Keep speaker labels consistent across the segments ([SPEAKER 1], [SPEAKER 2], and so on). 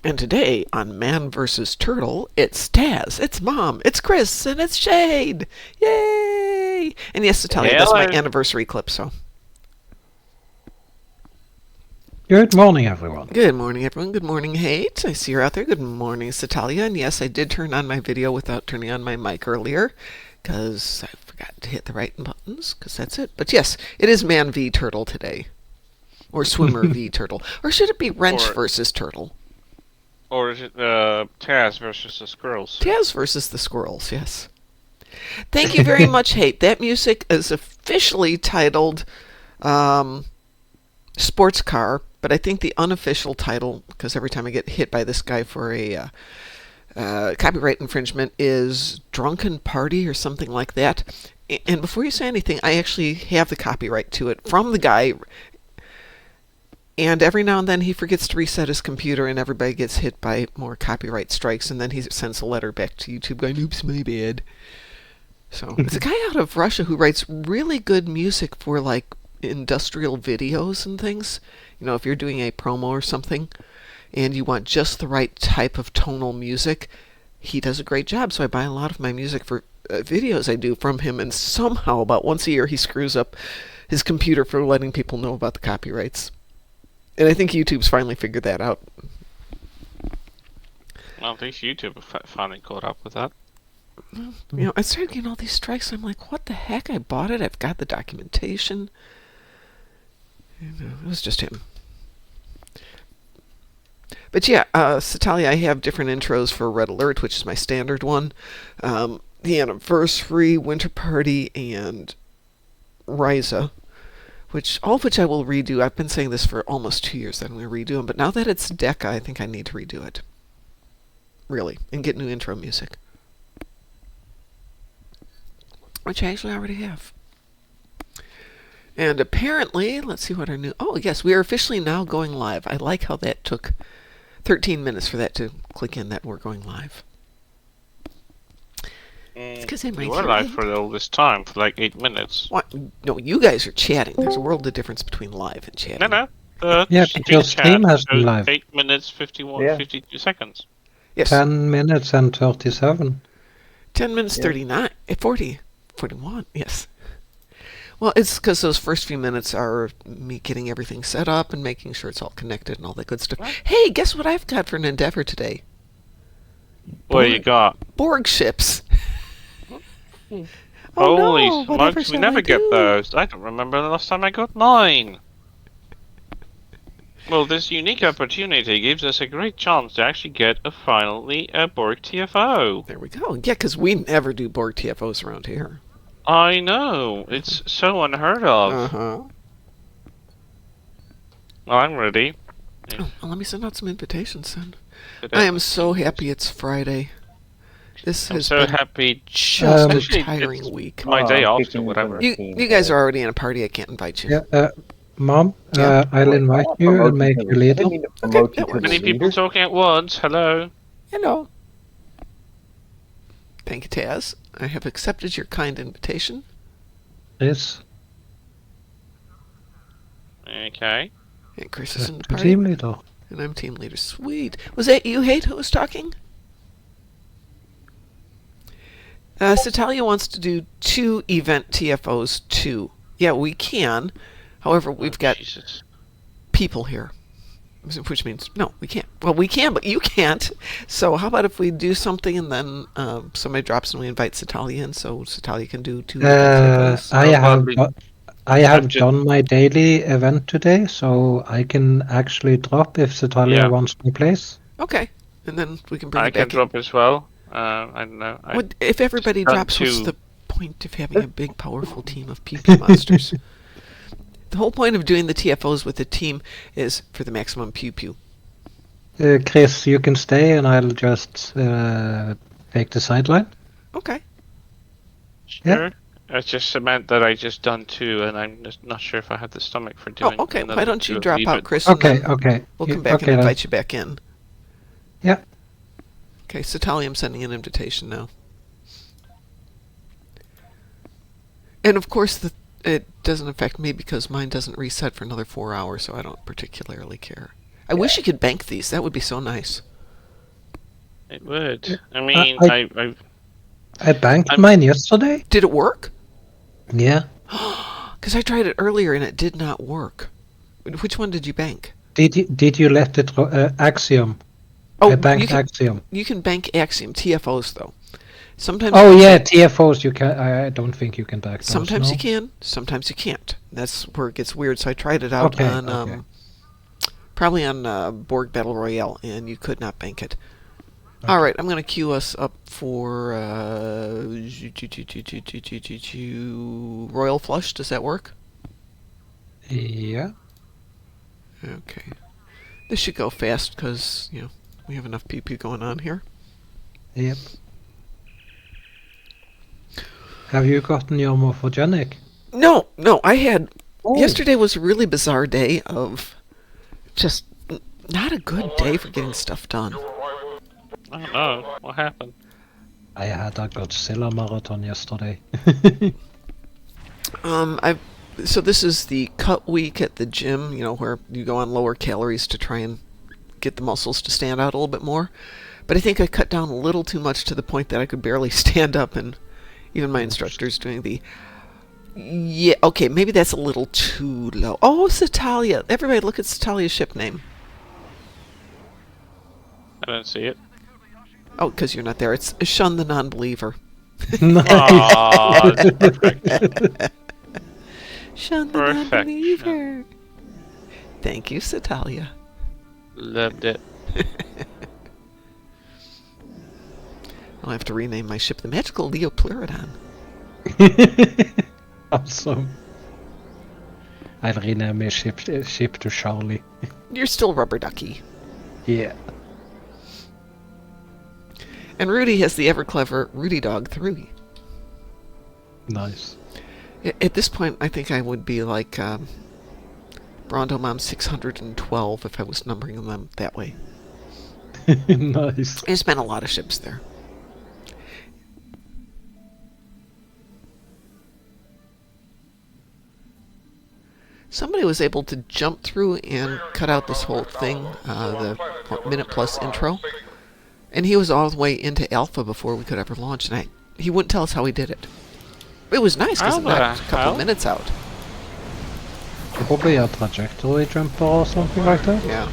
[SPEAKER 1] And today on Man vs. Turtle, it's Taz, it's Mom, it's Chris, and it's Shade! Yay! And yes, to tell you, that's my anniversary clip, so.
[SPEAKER 2] Good morning, everyone.
[SPEAKER 1] Good morning, everyone. Good morning, Hate. I see you're out there. Good morning, Satalia. And yes, I did turn on my video without turning on my mic earlier, because I forgot to hit the right buttons, because that's it. But yes, it is Man v. Turtle today. Or Swimmer v. Turtle. Or should it be Wrench versus Turtle?
[SPEAKER 3] Or is it Taz versus the squirrels?
[SPEAKER 1] Taz versus the squirrels, yes. Thank you very much, Hate. That music is officially titled Sports Car, but I think the unofficial title, because every time I get hit by this guy for a copyright infringement, is Drunken Party or something like that. And before you say anything, I actually have the copyright to it from the guy. And every now and then he forgets to reset his computer and everybody gets hit by more copyright strikes, and then he sends a letter back to YouTube going, oops, my bad. So it's a guy out of Russia who writes really good music for like industrial videos and things. You know, if you're doing a promo or something and you want just the right type of tonal music, he does a great job. So I buy a lot of my music for videos I do from him, and somehow about once a year he screws up his computer for letting people know about the copyrights. And I think YouTube's finally figured that out.
[SPEAKER 3] I think YouTube finally caught up with that.
[SPEAKER 1] You know, I started getting all these strikes. I'm like, what the heck? I bought it. I've got the documentation. It was just him. But yeah, Satalia, I have different intros for Red Alert, which is my standard one. The Anniversary, Winter Party, and Ryza. All of which I will redo. I've been saying this for almost 2 years that I'm going to redo them, but now that it's Deca, I think I need to redo it. Really. And get new intro music. Which I actually already have. And apparently, let's see what our new... Oh, yes, we are officially now going live. I like how that took 13 minutes for that to click in that we're going live. It's because
[SPEAKER 3] we were live for all this time, for like 8 minutes.
[SPEAKER 1] What? No, you guys are chatting. There's a world of difference between live and chatting.
[SPEAKER 3] No.
[SPEAKER 2] Yeah, your stream has been live.
[SPEAKER 3] 8 minutes, 52 seconds.
[SPEAKER 1] Yes.
[SPEAKER 2] 10 minutes and 37.
[SPEAKER 1] 10 minutes, 39, 40, 41, yes. Well, it's because those first few minutes are me getting everything set up and making sure it's all connected and all that good stuff. What? Hey, guess what I've got for an endeavor today?
[SPEAKER 3] What you got?
[SPEAKER 1] Borg ships.
[SPEAKER 3] Holy smokes, we never get those. I don't remember the last time I got mine. Well, this unique opportunity gives us a great chance to actually get finally a Borg TFO.
[SPEAKER 1] There we go. Yeah, because we never do Borg TFOs around here.
[SPEAKER 3] I know. It's so unheard of.
[SPEAKER 1] Uh-huh.
[SPEAKER 3] Well, I'm ready.
[SPEAKER 1] Oh, well, let me send out some invitations then. I am so happy it's Friday. This has been
[SPEAKER 3] happy.
[SPEAKER 1] Just a tiring week.
[SPEAKER 3] My day off or whatever.
[SPEAKER 1] You guys are already in a party. I can't invite you.
[SPEAKER 2] Yeah, Mom, I'll invite you and make you leader.
[SPEAKER 1] Okay,
[SPEAKER 3] many people talking at once. Hello.
[SPEAKER 1] Hello. Thank you, Taz. I have accepted your kind invitation.
[SPEAKER 2] Yes.
[SPEAKER 3] Okay.
[SPEAKER 1] And Chris is in the party.
[SPEAKER 2] Team leader.
[SPEAKER 1] And I'm team leader. Sweet. Was that you, Hate, who was talking? Satalia wants to do 2 event TFOs too. Yeah, we can. However, we've got people here. Which means, no, we can't. Well, we can, but you can't. So how about if we do something and then somebody drops and we invite Satalia in so Satalia can do 2 TFOs?
[SPEAKER 2] I have done my daily event today, so I can actually drop if Satalia wants my place.
[SPEAKER 1] Okay. And then we can bring it back.
[SPEAKER 3] I can drop as well. I don't know.
[SPEAKER 1] If everybody drops, what's the point of having a big, powerful team of PP monsters? The whole point of doing the TFOs with the team is for the maximum pew-pew.
[SPEAKER 2] Chris, you can stay and I'll just take the sideline.
[SPEAKER 1] Okay.
[SPEAKER 3] Sure. Yeah. It just meant that I just done 2 and I'm just not sure if I have the stomach for doing.
[SPEAKER 1] Oh, okay. Why don't you drop out, Chris?
[SPEAKER 2] Okay.
[SPEAKER 1] We'll come back and invite you back in.
[SPEAKER 2] Yeah.
[SPEAKER 1] Okay, so Satalia, I'm sending an invitation now. And of course, it doesn't affect me because mine doesn't reset for another 4 hours, so I don't particularly care. I wish you could bank these. That would be so nice.
[SPEAKER 3] It would. I mean,
[SPEAKER 2] I banked mine yesterday.
[SPEAKER 1] Did it work?
[SPEAKER 2] Yeah.
[SPEAKER 1] Because I tried it earlier and it did not work. Which one did you bank?
[SPEAKER 2] Did you let it Axiom?
[SPEAKER 1] Oh,
[SPEAKER 2] I banked Axiom.
[SPEAKER 1] You can bank Axiom TFOs though. Sometimes.
[SPEAKER 2] Oh yeah, TFOs you can. I don't think you can bank those.
[SPEAKER 1] Sometimes
[SPEAKER 2] no?
[SPEAKER 1] you can. Sometimes you can't. That's where it gets weird. So I tried it out on probably on Borg Battle Royale, and you could not bank it. Okay. All right, I'm going to queue us up for Royal Flush. Does that work?
[SPEAKER 2] Yeah.
[SPEAKER 1] Okay. This should go fast because we have enough PP going on here.
[SPEAKER 2] Yep. Have you gotten your morphogenic?
[SPEAKER 1] No. I had. Oh. Yesterday was a really bizarre day of just not a good day for getting stuff done.
[SPEAKER 3] I don't know. What happened?
[SPEAKER 2] I had a Godzilla marathon yesterday.
[SPEAKER 1] So this is the cut week at the gym, where you go on lower calories to try and get the muscles to stand out a little bit more. But I think I cut down a little too much to the point that I could barely stand up, and even my instructor's doing the... Yeah, okay, maybe that's a little too low. Oh, Satalia. Everybody look at Satalia's ship name.
[SPEAKER 3] I don't see it.
[SPEAKER 1] Oh, because you're not there. It's Shun the Non-Believer.
[SPEAKER 3] Oh, perfect.
[SPEAKER 1] Shun the Non-Believer. Thank you, Satalia.
[SPEAKER 3] Loved it.
[SPEAKER 1] I'll have to rename my ship the Magical Leopleurodon.
[SPEAKER 2] Awesome. I'll rename my ship to Charlie.
[SPEAKER 1] You're still Rubber Ducky.
[SPEAKER 2] Yeah.
[SPEAKER 1] And Rudy has the ever-clever Rudy Dog Three.
[SPEAKER 2] Nice.
[SPEAKER 1] At this point, I think I would be like Brondo Mom 612 if I was numbering them that way.
[SPEAKER 2] Nice.
[SPEAKER 1] I spent a lot of ships there. Somebody was able to jump through and cut out this whole thing, the minute plus intro. And he was all the way into alpha before we could ever launch, and he wouldn't tell us how he did it. It was nice because it knocked a couple of minutes out.
[SPEAKER 2] Probably a trajectory jumper or something like that?
[SPEAKER 1] Yeah.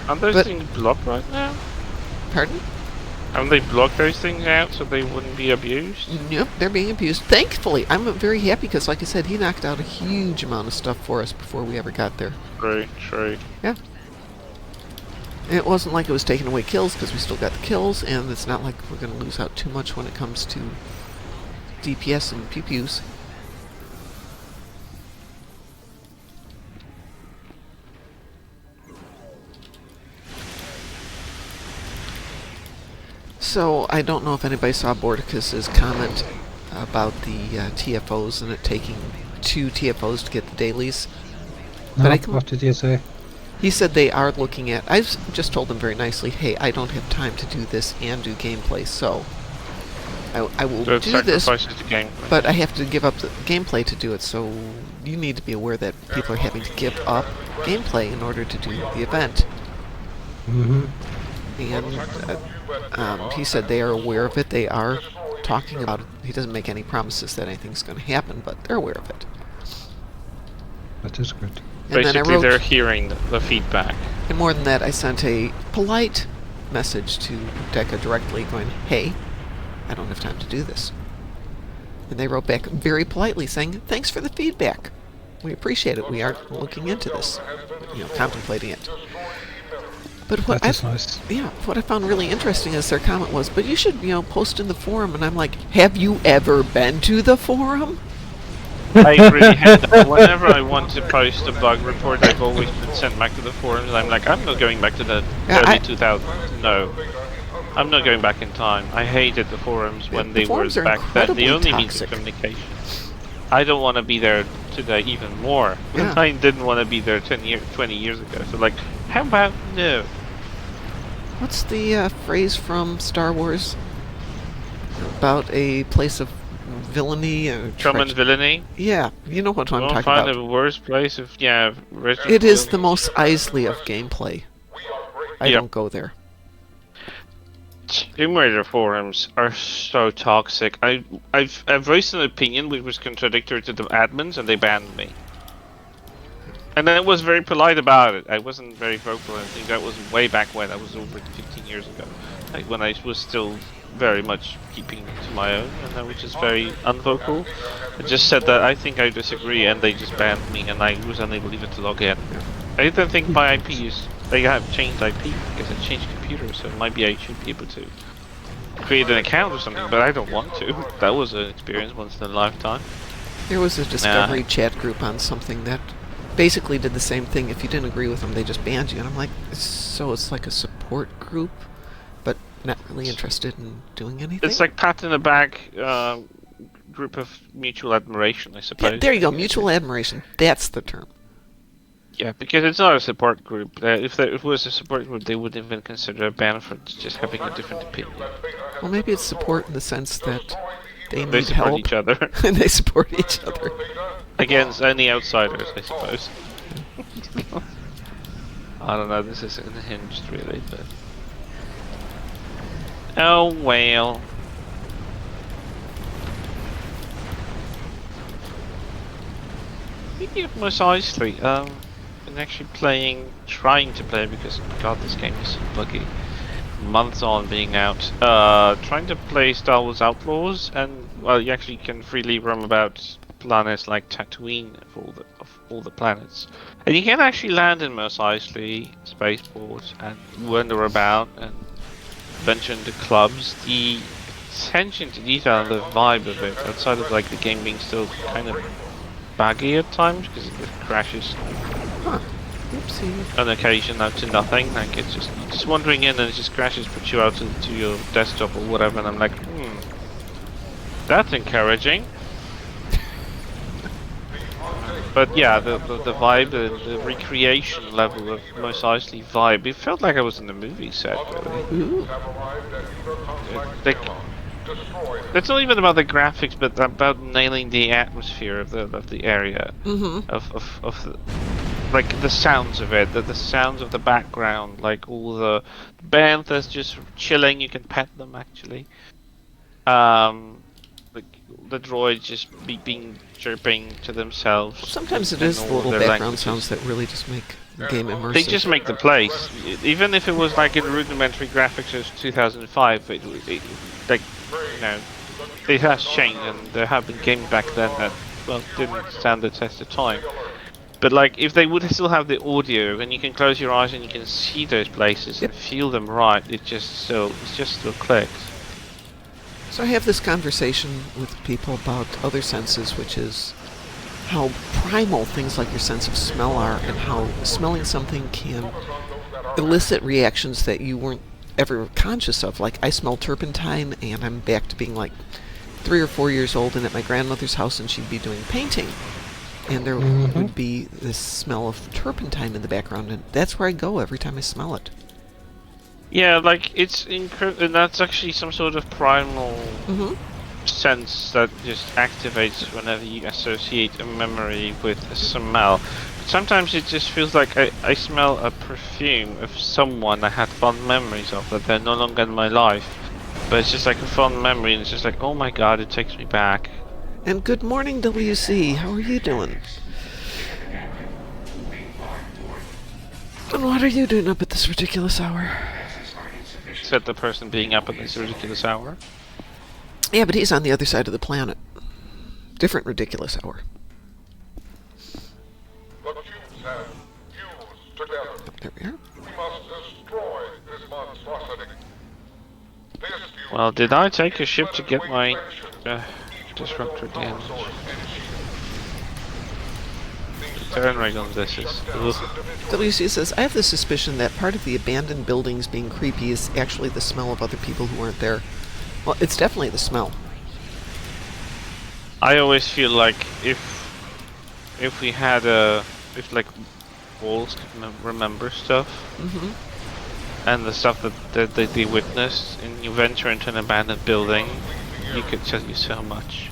[SPEAKER 3] Aren't those things blocked right now?
[SPEAKER 1] Pardon?
[SPEAKER 3] Haven't they blocked those things out so they wouldn't be abused?
[SPEAKER 1] Nope, they're being abused. Thankfully, I'm very happy because, like I said, he knocked out a huge amount of stuff for us before we ever got there.
[SPEAKER 3] True.
[SPEAKER 1] Yeah. And it wasn't like it was taking away kills because we still got the kills, and it's not like we're going to lose out too much when it comes to DPS and pew-pews. So, I don't know if anybody saw Bordicus's comment about the TFOs and it taking 2 TFOs to get the dailies.
[SPEAKER 2] No, but what did you say?
[SPEAKER 1] He said they are looking at... I just told them very nicely, hey, I don't have time to do this and do gameplay, so I will do this, but I have to give up the gameplay to do it, so you need to be aware that people are having to give up gameplay in order to do the event.
[SPEAKER 2] Mm-hmm.
[SPEAKER 1] And he said they are aware of it, they are talking about it. He doesn't make any promises that anything's going to happen, but they're aware of it.
[SPEAKER 2] That is good.
[SPEAKER 1] And
[SPEAKER 3] basically, they're hearing the feedback.
[SPEAKER 1] And more than that, I sent a polite message to Deca directly going, hey, I don't have time to do this. And they wrote back very politely saying, thanks for the feedback. We appreciate it. We are looking into this, contemplating it. But what what I found really interesting is their comment was, but you should, post in the forum. And I'm like, have you ever been to the forum?
[SPEAKER 3] I really hate that. Whenever I want to post a bug report, I've always been sent back to the forums. I'm like, I'm not going back to the early 2000s. No. I'm not going back in time. I hated the forums when they were back then the only means of communication. I don't want to be there today even more. Yeah. I didn't want to be there 20 years ago. So like, how about no?
[SPEAKER 1] What's the phrase from Star Wars about a place of villainy?
[SPEAKER 3] Common villainy?
[SPEAKER 1] Yeah, you know what I'm talking about.
[SPEAKER 3] Find a worse place of,
[SPEAKER 1] it is the most Isley of gameplay. I don't go there.
[SPEAKER 3] Emulator forums are so toxic. I've voiced an opinion which was contradictory to the admins, and they banned me. And I was very polite about it. I wasn't very vocal. I think that was way back when. That was over 15 years ago. Like when I was still very much keeping to my own, and I was just very unvocal. I just said that I think I disagree, and they just banned me, and I was unable even to log in. I don't think my IP is. They have changed IP because I changed computer, so maybe I should be able to create an account or something, but I don't want to. That was an experience once in a lifetime.
[SPEAKER 1] There was a Discovery chat group on something that basically did the same thing. If you didn't agree with them, they just banned you. And I'm like, so it's like a support group, but not really interested in doing anything?
[SPEAKER 3] It's like pat in the back group of mutual admiration, I suppose.
[SPEAKER 1] Yeah, there you go, mutual admiration. That's the term.
[SPEAKER 3] Yeah, because it's not a support group. If it was a support group, they wouldn't even consider a ban for just having a different opinion.
[SPEAKER 1] Well, maybe it's support in the sense that they need
[SPEAKER 3] support
[SPEAKER 1] help.
[SPEAKER 3] each other.
[SPEAKER 1] And they support each other.
[SPEAKER 3] Against any outsiders, I suppose. I don't know, this is unhinged really, but... Oh well. Speaking of Mos Eisley, been actually trying to play, because god, this game is so buggy. Months on being out. Trying to play Star Wars Outlaws, and well, you actually can freely roam about planets like Tatooine of all the planets, and you can actually land in Mos Eisley spaceport and wander about and venture into clubs. The attention to detail and the vibe of it, outside of like the game being still kind of buggy at times because it crashes on occasion out to nothing. Like it's just wandering in and it just crashes, puts you out to your desktop or whatever, and I'm like, that's encouraging. But yeah, the vibe, the recreation level of Mos Eisley vibe, it felt like I was in a movie set, really. It's not even about the graphics, but about nailing the atmosphere of the area, of the, like the sounds of it, the sounds of the background, like all the banthas just chilling. You can pet them actually. The droids just beeping, chirping to themselves.
[SPEAKER 1] Sometimes it is the little background sounds that really just make the game immersive.
[SPEAKER 3] They just make the place. Even if it was like in rudimentary graphics of 2005, it like, you know, it has changed, and there have been games back then that, well, didn't stand the test of time. But like, if they would still have the audio, and you can close your eyes and you can see those places and feel them right, it just still clicks.
[SPEAKER 1] So I have this conversation with people about other senses, which is how primal things like your sense of smell are, and how smelling something can elicit reactions that you weren't ever conscious of. Like, I smell turpentine, and I'm back to being like 3 or 4 years old and at my grandmother's house, and she'd be doing painting. And there would be this smell of turpentine in the background, and that's where I go every time I smell it.
[SPEAKER 3] Yeah, like, and that's actually some sort of primal sense that just activates whenever you associate a memory with a smell. But sometimes it just feels like I smell a perfume of someone I had fond memories of, that they're no longer in my life. But it's just like a fond memory, and it's just like, oh my god, it takes me back.
[SPEAKER 1] And good morning, WC. How are you doing? And what are you doing up at this ridiculous hour?
[SPEAKER 3] Said the person being up at this ridiculous hour.
[SPEAKER 1] Yeah, but he's on the other side of the planet. Different ridiculous hour. There we are.
[SPEAKER 3] Well, did I take a ship to get my disruptor damage? The turn rate on this is...
[SPEAKER 1] WC says, I have the suspicion that part of the abandoned buildings being creepy is actually the smell of other people who weren't there. Well, it's definitely the smell.
[SPEAKER 3] I always feel like if we had if like walls could remember stuff, and the stuff that they witnessed, and you venture into an abandoned building, you could tell you so much.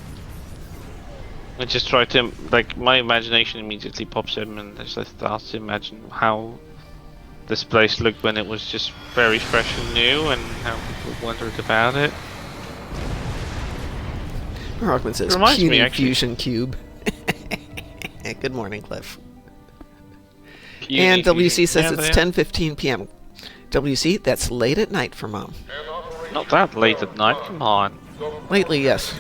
[SPEAKER 3] I just try to, like, my imagination immediately pops in, and I just start to imagine how this place looked when it was just very fresh and new, and how people wondered about it.
[SPEAKER 1] Rockman says,
[SPEAKER 3] Reminds me,
[SPEAKER 1] puny
[SPEAKER 3] actually.
[SPEAKER 1] fusion cube. Good morning, Cliff.
[SPEAKER 3] Puny
[SPEAKER 1] And WC
[SPEAKER 3] fusion-
[SPEAKER 1] says
[SPEAKER 3] yeah,
[SPEAKER 1] it's
[SPEAKER 3] they-
[SPEAKER 1] 10:15 p.m. WC, that's late at night for Mom.
[SPEAKER 3] Not that late at night, come on.
[SPEAKER 1] Lately, yes.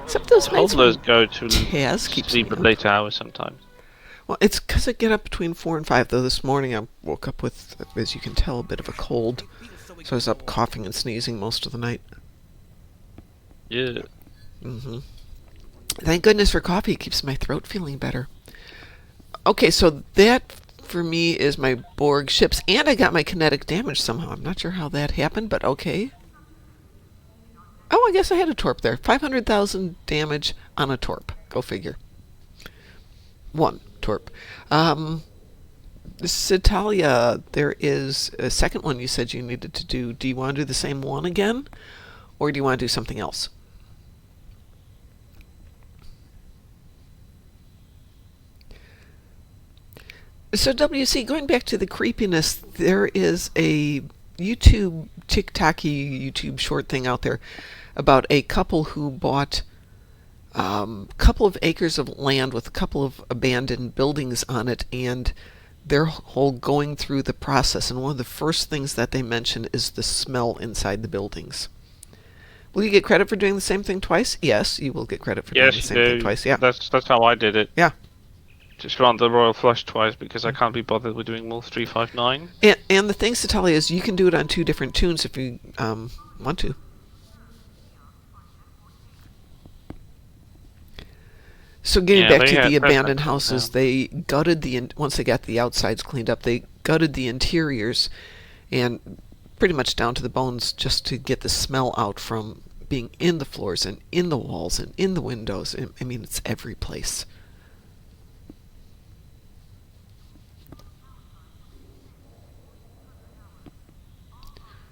[SPEAKER 1] Except those nights when
[SPEAKER 3] Toddlers go to
[SPEAKER 1] Taz keeps
[SPEAKER 3] sleep
[SPEAKER 1] me
[SPEAKER 3] at
[SPEAKER 1] up.
[SPEAKER 3] late hours sometimes.
[SPEAKER 1] Well, it's because I get up between 4 and 5, though this morning I woke up with, as you can tell, a bit of a cold. So I was up coughing and sneezing most of the night.
[SPEAKER 3] Yeah.
[SPEAKER 1] Thank goodness for coffee. It keeps my throat feeling better. Okay, so that for me is my Borg ships, and I got my kinetic damage somehow. I'm not sure how that happened, but okay. Oh, I guess I had a torp there. 500,000 damage on a torp. Go figure. One torp. Citalia, there is a second one you said you needed to do. Do you want to do the same one again? Or do you want to do something else? So WC, going back to the creepiness, there is a TikToky YouTube short thing out there about a couple who bought a couple of acres of land with a couple of abandoned buildings on it, and their whole going through the process. And one of the first things that they mention is the smell inside the buildings. Will you get credit for doing the same thing twice? Yes, you will get credit for doing the
[SPEAKER 3] Yes,
[SPEAKER 1] same thing twice. Yeah.
[SPEAKER 3] That's how I did it.
[SPEAKER 1] Yeah.
[SPEAKER 3] Just run the Royal Flush twice because I can't be bothered with doing Wolf 359.
[SPEAKER 1] And the thing to tell you is you can do it on 2 different tunes if you want to. So getting back to the abandoned houses, they gutted once they got the outsides cleaned up, they gutted the interiors and pretty much down to the bones just to get the smell out from being in the floors and in the walls and in the windows. I mean, it's every place.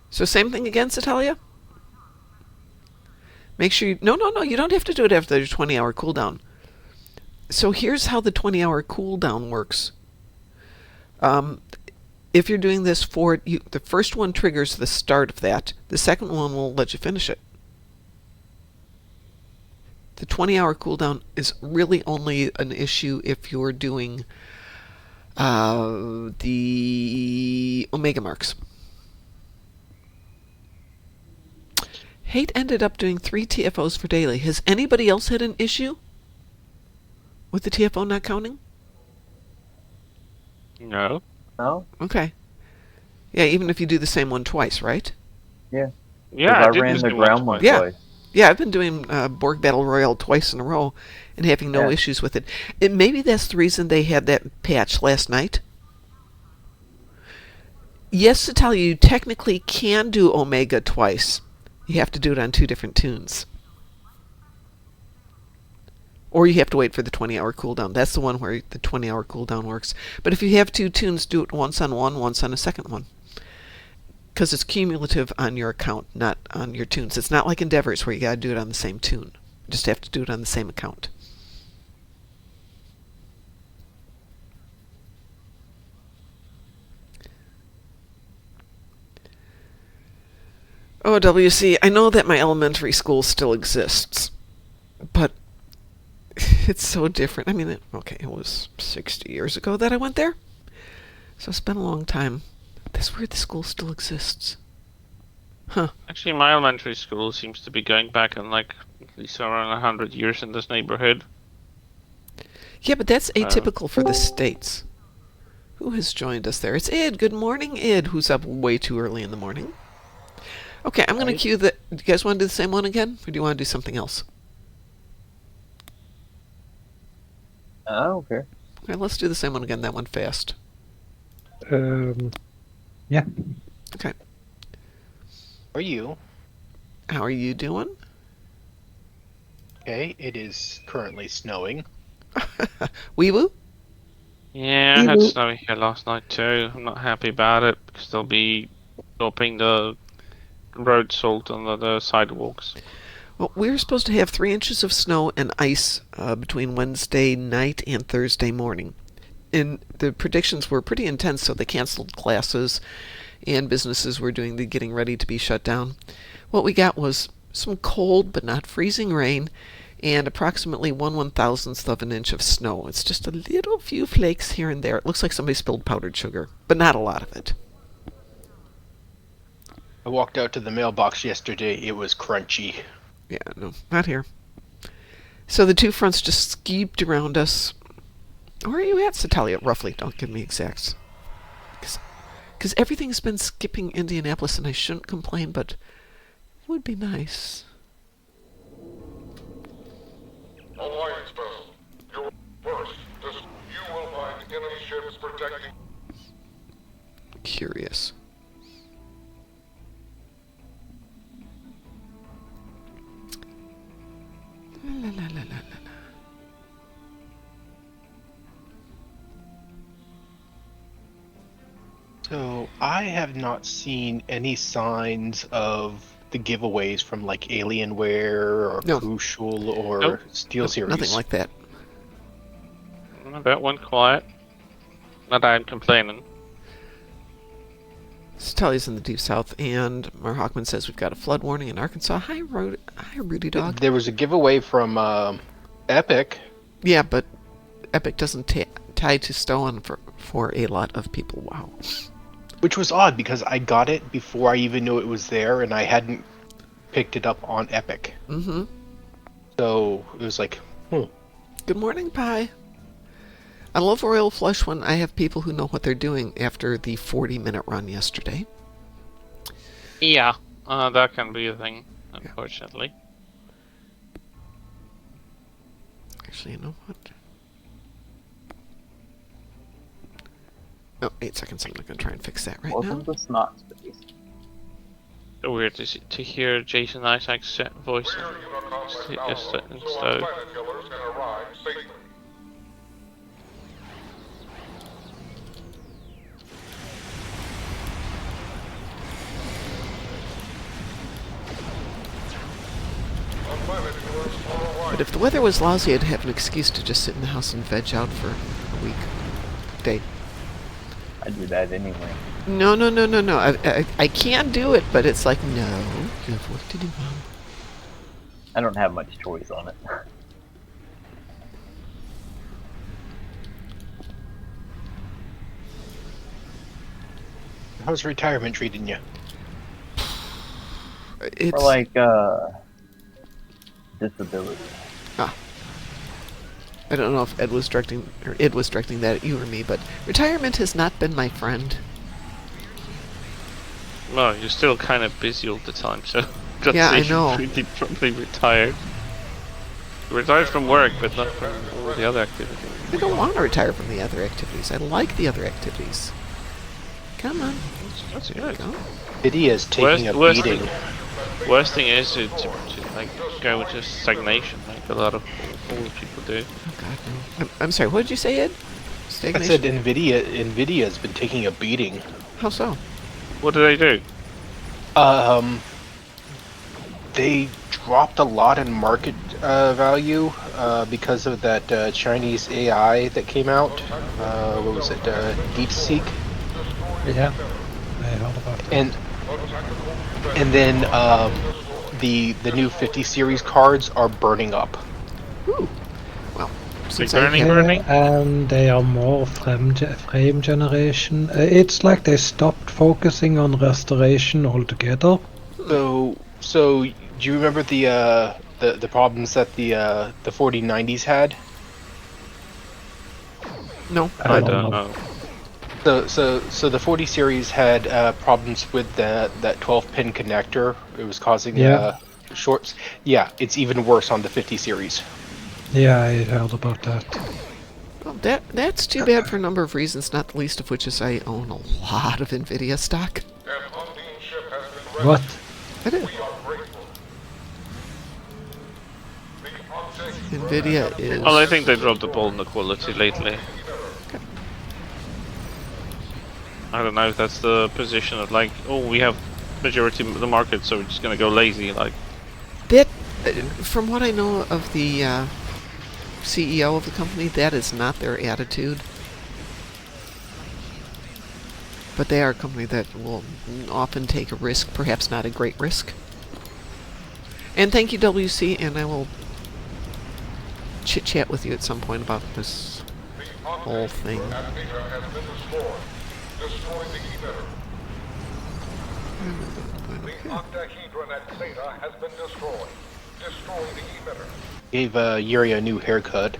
[SPEAKER 1] So same thing again, Citalia? Make sure you... No, you don't have to do it after the 20-hour cooldown. So here's how the 20-hour cooldown works. If you're doing this for... the first one triggers the start of that. The second one will let you finish it. The 20-hour cooldown is really only an issue if you're doing the Omega marks. Hate ended up doing 3 TFOs for daily. Has anybody else had an issue with the TFO not counting?
[SPEAKER 3] No.
[SPEAKER 4] No?
[SPEAKER 1] Okay. Yeah, even if you do the same one twice, right?
[SPEAKER 4] Yeah.
[SPEAKER 3] Yeah,
[SPEAKER 4] I
[SPEAKER 3] did
[SPEAKER 4] ran
[SPEAKER 3] this
[SPEAKER 4] the
[SPEAKER 3] new
[SPEAKER 4] ground
[SPEAKER 3] one
[SPEAKER 4] one
[SPEAKER 1] Yeah.
[SPEAKER 4] twice.
[SPEAKER 1] Yeah, I've been doing Borg Battle Royale twice in a row and having no
[SPEAKER 4] Yeah.
[SPEAKER 1] issues with it. Maybe that's the reason they had that patch last night. Yes, to tell you technically can do Omega twice. You have to do it on 2 different tunes. Or you have to wait for the 20-hour cooldown. That's the one where the 20-hour cooldown works. But if you have 2 tunes, do it once on one, once on a second one. Because it's cumulative on your account, not on your tunes. It's not like Endeavors where you got to do it on the same tune. You just have to do it on the same account. Oh, WC, I know that my elementary school still exists, but it's so different. I mean, it was 60 years ago that I went there, so it's been a long time. That's weird the school still exists. Huh.
[SPEAKER 3] Actually, my elementary school seems to be going back in like at least around 100 years in this neighborhood.
[SPEAKER 1] Yeah, but that's atypical for the States. Who has joined us there? It's Id. Good morning, Id, who's up way too early in the morning. Okay, I'm going to cue the... Do you guys want to do the same one again? Or do you want to do something else?
[SPEAKER 4] Oh, okay.
[SPEAKER 1] Okay, let's do the same one again. That one fast.
[SPEAKER 2] Yeah.
[SPEAKER 1] Okay.
[SPEAKER 5] Are you?
[SPEAKER 1] How are you doing?
[SPEAKER 5] Okay, it is currently snowing.
[SPEAKER 1] Wee woo?
[SPEAKER 3] Yeah, I had snow here last night too. I'm not happy about it because they'll be dropping the road salt on the sidewalks.
[SPEAKER 1] Well, we were supposed to have 3 inches of snow and ice between Wednesday night and Thursday morning. And the predictions were pretty intense, so they canceled classes and businesses were doing the getting ready to be shut down. What we got was some cold but not freezing rain and approximately 1/1000th of an inch of snow. It's just a little few flakes here and there. It looks like somebody spilled powdered sugar, but not a lot of it.
[SPEAKER 5] I walked out to the mailbox yesterday. It was crunchy.
[SPEAKER 1] Yeah, no, not here. So the two fronts just skeeved around us. Where are you at, Satalia, roughly? Don't give me exacts. Because everything's been skipping Indianapolis, and I shouldn't complain, but it would be nice.
[SPEAKER 6] Alliance vessel, you're first. You will find enemy ships protecting.
[SPEAKER 1] Curious. La, la, la, la, la.
[SPEAKER 5] So I have not seen any signs of the giveaways from like Alienware or
[SPEAKER 1] No.
[SPEAKER 5] Crucial or
[SPEAKER 3] Nope.
[SPEAKER 5] SteelSeries.
[SPEAKER 1] Nothing like that.
[SPEAKER 3] That one quiet. Not that I'm complaining.
[SPEAKER 1] Satalia's in the deep south, and Mar Hawkman says we've got a flood warning in Arkansas. Hi, Rudy Dog.
[SPEAKER 5] There was a giveaway from Epic.
[SPEAKER 1] Yeah, but Epic doesn't tie to Stolen for a lot of people. Wow.
[SPEAKER 5] Which was odd because I got it before I even knew it was there, and I hadn't picked it up on Epic.
[SPEAKER 1] Mm-hmm.
[SPEAKER 5] So it was like,
[SPEAKER 1] Good morning, Pie. I love Royal Flush when I have people who know what they're doing after the 40-minute run yesterday.
[SPEAKER 3] Yeah, that can be a thing, unfortunately.
[SPEAKER 1] Actually, you know what? Oh, 8 seconds. I'm not going to try and fix that right
[SPEAKER 4] Welcome
[SPEAKER 1] now.
[SPEAKER 4] to Snot Space.
[SPEAKER 3] So weird to hear Jason Isaac's voice
[SPEAKER 6] Clear Unit complex
[SPEAKER 3] in
[SPEAKER 6] download,
[SPEAKER 3] Stove.
[SPEAKER 6] so our planet killers can arrive safely. Our planet killers are arriving.
[SPEAKER 1] But if the weather was lousy, I'd have an excuse to just sit in the house and veg out for a week. Day.
[SPEAKER 4] I do that anyway.
[SPEAKER 1] No. I can't do it, but it's like, no, you have work to do, Mom.
[SPEAKER 4] I don't have much choice on it.
[SPEAKER 5] how's retirement treating you?
[SPEAKER 1] It's
[SPEAKER 4] For like disability.
[SPEAKER 1] I don't know if Ed was directing that at you or me, but retirement has not been my friend.
[SPEAKER 3] No, you're still kind of busy all the time, so that's
[SPEAKER 1] Yeah, I
[SPEAKER 3] even
[SPEAKER 1] know.
[SPEAKER 3] pretty probably retired. You're retired from work, but not from all the other activities.
[SPEAKER 1] I don't want to retire from the other activities. I like the other activities. Come on.
[SPEAKER 3] That's
[SPEAKER 1] There we
[SPEAKER 3] good.
[SPEAKER 1] go.
[SPEAKER 5] Lydia's taking a beating.
[SPEAKER 3] Worst thing is to like go into stagnation, like a lot of old people do.
[SPEAKER 1] Oh, God, no. I'm sorry, what did you say, Ed?
[SPEAKER 5] I
[SPEAKER 1] Stagnation?
[SPEAKER 5] said Nvidia's been taking a beating.
[SPEAKER 1] How so?
[SPEAKER 3] What do they do?
[SPEAKER 5] They dropped a lot in market value because of that Chinese AI that came out. What was it? DeepSeek.
[SPEAKER 2] Yeah, I heard about that.
[SPEAKER 5] And then the new 50 series cards are burning up.
[SPEAKER 1] Ooh. Well, since
[SPEAKER 3] burning?
[SPEAKER 1] I
[SPEAKER 3] Burning?
[SPEAKER 2] And they are more frame generation. It's like they stopped focusing on restoration altogether.
[SPEAKER 5] So do you remember the problems that the 4090s had?
[SPEAKER 1] No.
[SPEAKER 3] I don't know.
[SPEAKER 5] So the 40 series had problems with that 12-pin connector. It was causing
[SPEAKER 2] Yeah.
[SPEAKER 5] shorts. Yeah, it's even worse on the 50 series.
[SPEAKER 2] Yeah, I heard about that.
[SPEAKER 1] Well, that's too bad for a number of reasons, not the least of which is I own a lot of Nvidia stock.
[SPEAKER 6] An unseen ship has been
[SPEAKER 2] What?
[SPEAKER 1] I do.
[SPEAKER 6] We are grateful. The unseen
[SPEAKER 1] Nvidia is...
[SPEAKER 3] Well, I think they dropped the ball in the quality lately. I don't know if that's the position of like, oh, we have majority of the market, so we're just gonna go lazy. Like,
[SPEAKER 1] That, from what I know of the CEO of the company, that is not their attitude. But they are a company that will often take a risk, perhaps not a great risk. And thank you, WC, and I will chit-chat with you at some point about this whole thing.
[SPEAKER 6] At Beta has been destroyed. Destroy the emitter. The octahedron at Theta has been destroyed. Destroy the emitter.
[SPEAKER 5] Gave Yuri a new haircut.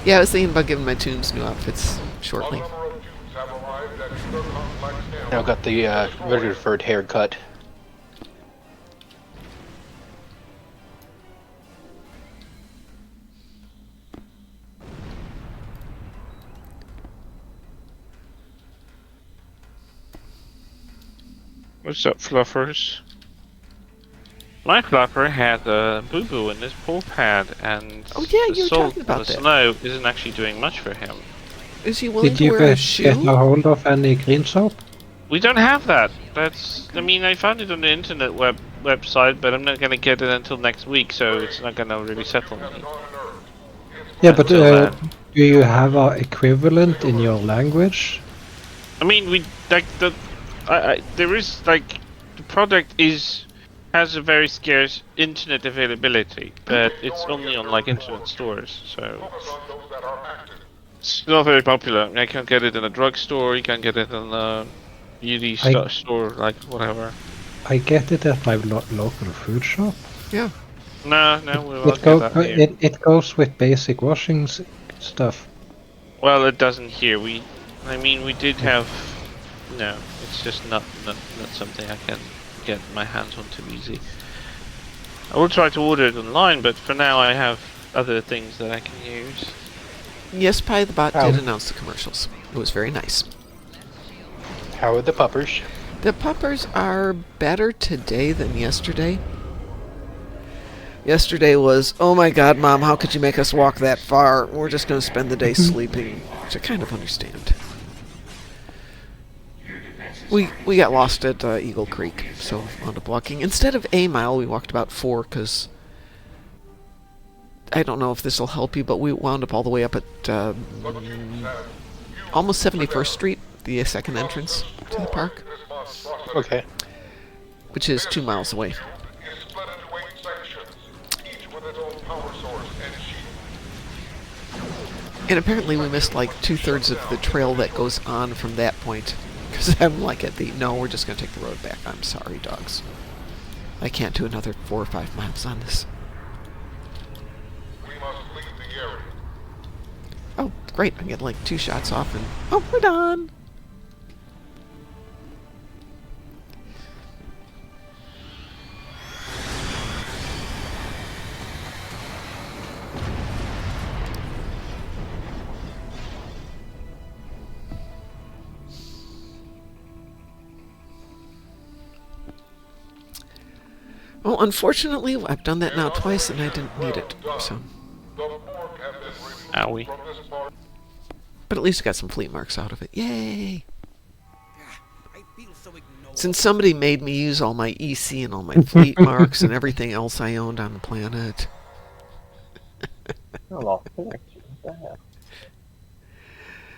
[SPEAKER 1] Yeah, I was thinking about giving my tunes new outfits shortly.
[SPEAKER 6] A number of tubes have arrived at Ether Complex now.
[SPEAKER 5] Now got the Rutherford haircut.
[SPEAKER 3] What's up, fluffers? My fluffer had a boo-boo in his paw pad, and
[SPEAKER 1] Oh, yeah,
[SPEAKER 3] the
[SPEAKER 1] you were
[SPEAKER 3] salt
[SPEAKER 1] talking about
[SPEAKER 3] and the
[SPEAKER 1] that.
[SPEAKER 3] snow isn't actually doing much for him.
[SPEAKER 1] Is he willing
[SPEAKER 2] Did
[SPEAKER 1] to
[SPEAKER 2] you
[SPEAKER 1] wear a
[SPEAKER 2] get a
[SPEAKER 1] shoe?
[SPEAKER 2] hold of any green soap?
[SPEAKER 3] We don't have that. I mean, I found it on the internet website, but I'm not gonna get it until next week, so it's not gonna really settle me.
[SPEAKER 2] Yeah, but
[SPEAKER 3] Until then.
[SPEAKER 2] do you have an equivalent in your language?
[SPEAKER 3] I mean, we like there is like the product has a very scarce internet availability, but it's only on like internet stores, so
[SPEAKER 6] Focus on those that are active.
[SPEAKER 3] it's not very popular. I can't get it in a drugstore. You can't get it in a beauty store, like whatever.
[SPEAKER 2] I get it at my local food shop.
[SPEAKER 1] Yeah.
[SPEAKER 3] No, we won't get that here.
[SPEAKER 2] It goes with basic washing stuff.
[SPEAKER 3] Well, it doesn't here. I mean, we did have. No, it's just not something I can get my hands on too easy. I will try to order it online, but for now I have other things that I can use.
[SPEAKER 1] Yes, Pie the Bot
[SPEAKER 5] Oh.
[SPEAKER 1] did announce the commercials. It was very nice.
[SPEAKER 5] How are the puppers?
[SPEAKER 1] The puppers are better today than yesterday. Yesterday was, oh my god, Mom, how could you make us walk that far? We're just going to spend the day sleeping, which I kind of understand. We got lost at Eagle Creek, so wound up walking. Instead of a mile, we walked about 4, because I don't know if this will help you, but we wound up all the way up at almost 71st Street, the second entrance to the park,
[SPEAKER 5] Okay.
[SPEAKER 1] which is 2 miles away.
[SPEAKER 6] Is split into 8 sections, each with its own power source and sheet.
[SPEAKER 1] And apparently we missed like 2/3 of the trail that goes on from that point. Because I'm like no, we're just going to take the road back. I'm sorry, dogs. I can't do another 4 or 5 miles on this.
[SPEAKER 6] We must leave the area.
[SPEAKER 1] Oh, great. I get like 2 shots off and... Oh, we're done! Well, unfortunately, I've done that now twice and I didn't need it, so...
[SPEAKER 6] The pork have been released
[SPEAKER 3] Owie.
[SPEAKER 6] from this part.
[SPEAKER 1] But at least I got some fleet marks out of it. Yay! Since somebody made me use all my EC and all my fleet marks and everything else I owned on the planet.
[SPEAKER 4] I lost connection. What the hell?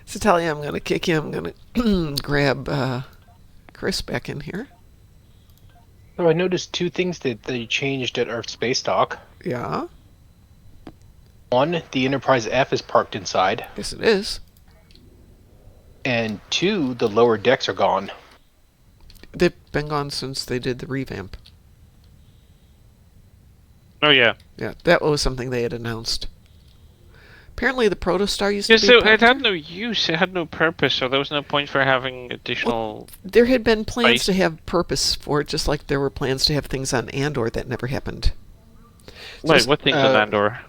[SPEAKER 1] So tell you, I'm going to kick you. I'm going to grab Chris back in here.
[SPEAKER 5] So I noticed 2 things that they changed at our space dock.
[SPEAKER 1] Yeah,
[SPEAKER 5] 1, the Enterprise F is parked inside.
[SPEAKER 1] yes it is.
[SPEAKER 5] And 2, the lower decks are gone.
[SPEAKER 1] They've been gone since they did the revamp.
[SPEAKER 3] Oh yeah.
[SPEAKER 1] Yeah, that was something they had announced. Apparently the Protostar used
[SPEAKER 3] Yeah,
[SPEAKER 1] to be
[SPEAKER 3] so it
[SPEAKER 1] parked
[SPEAKER 3] had
[SPEAKER 1] here.
[SPEAKER 3] no use. It had no purpose. So there was no point for having additional.
[SPEAKER 1] There had been plans
[SPEAKER 3] Space.
[SPEAKER 1] to have purpose for it, just like there were plans to have things on Andor that never happened.
[SPEAKER 3] Wait, what things on Andor?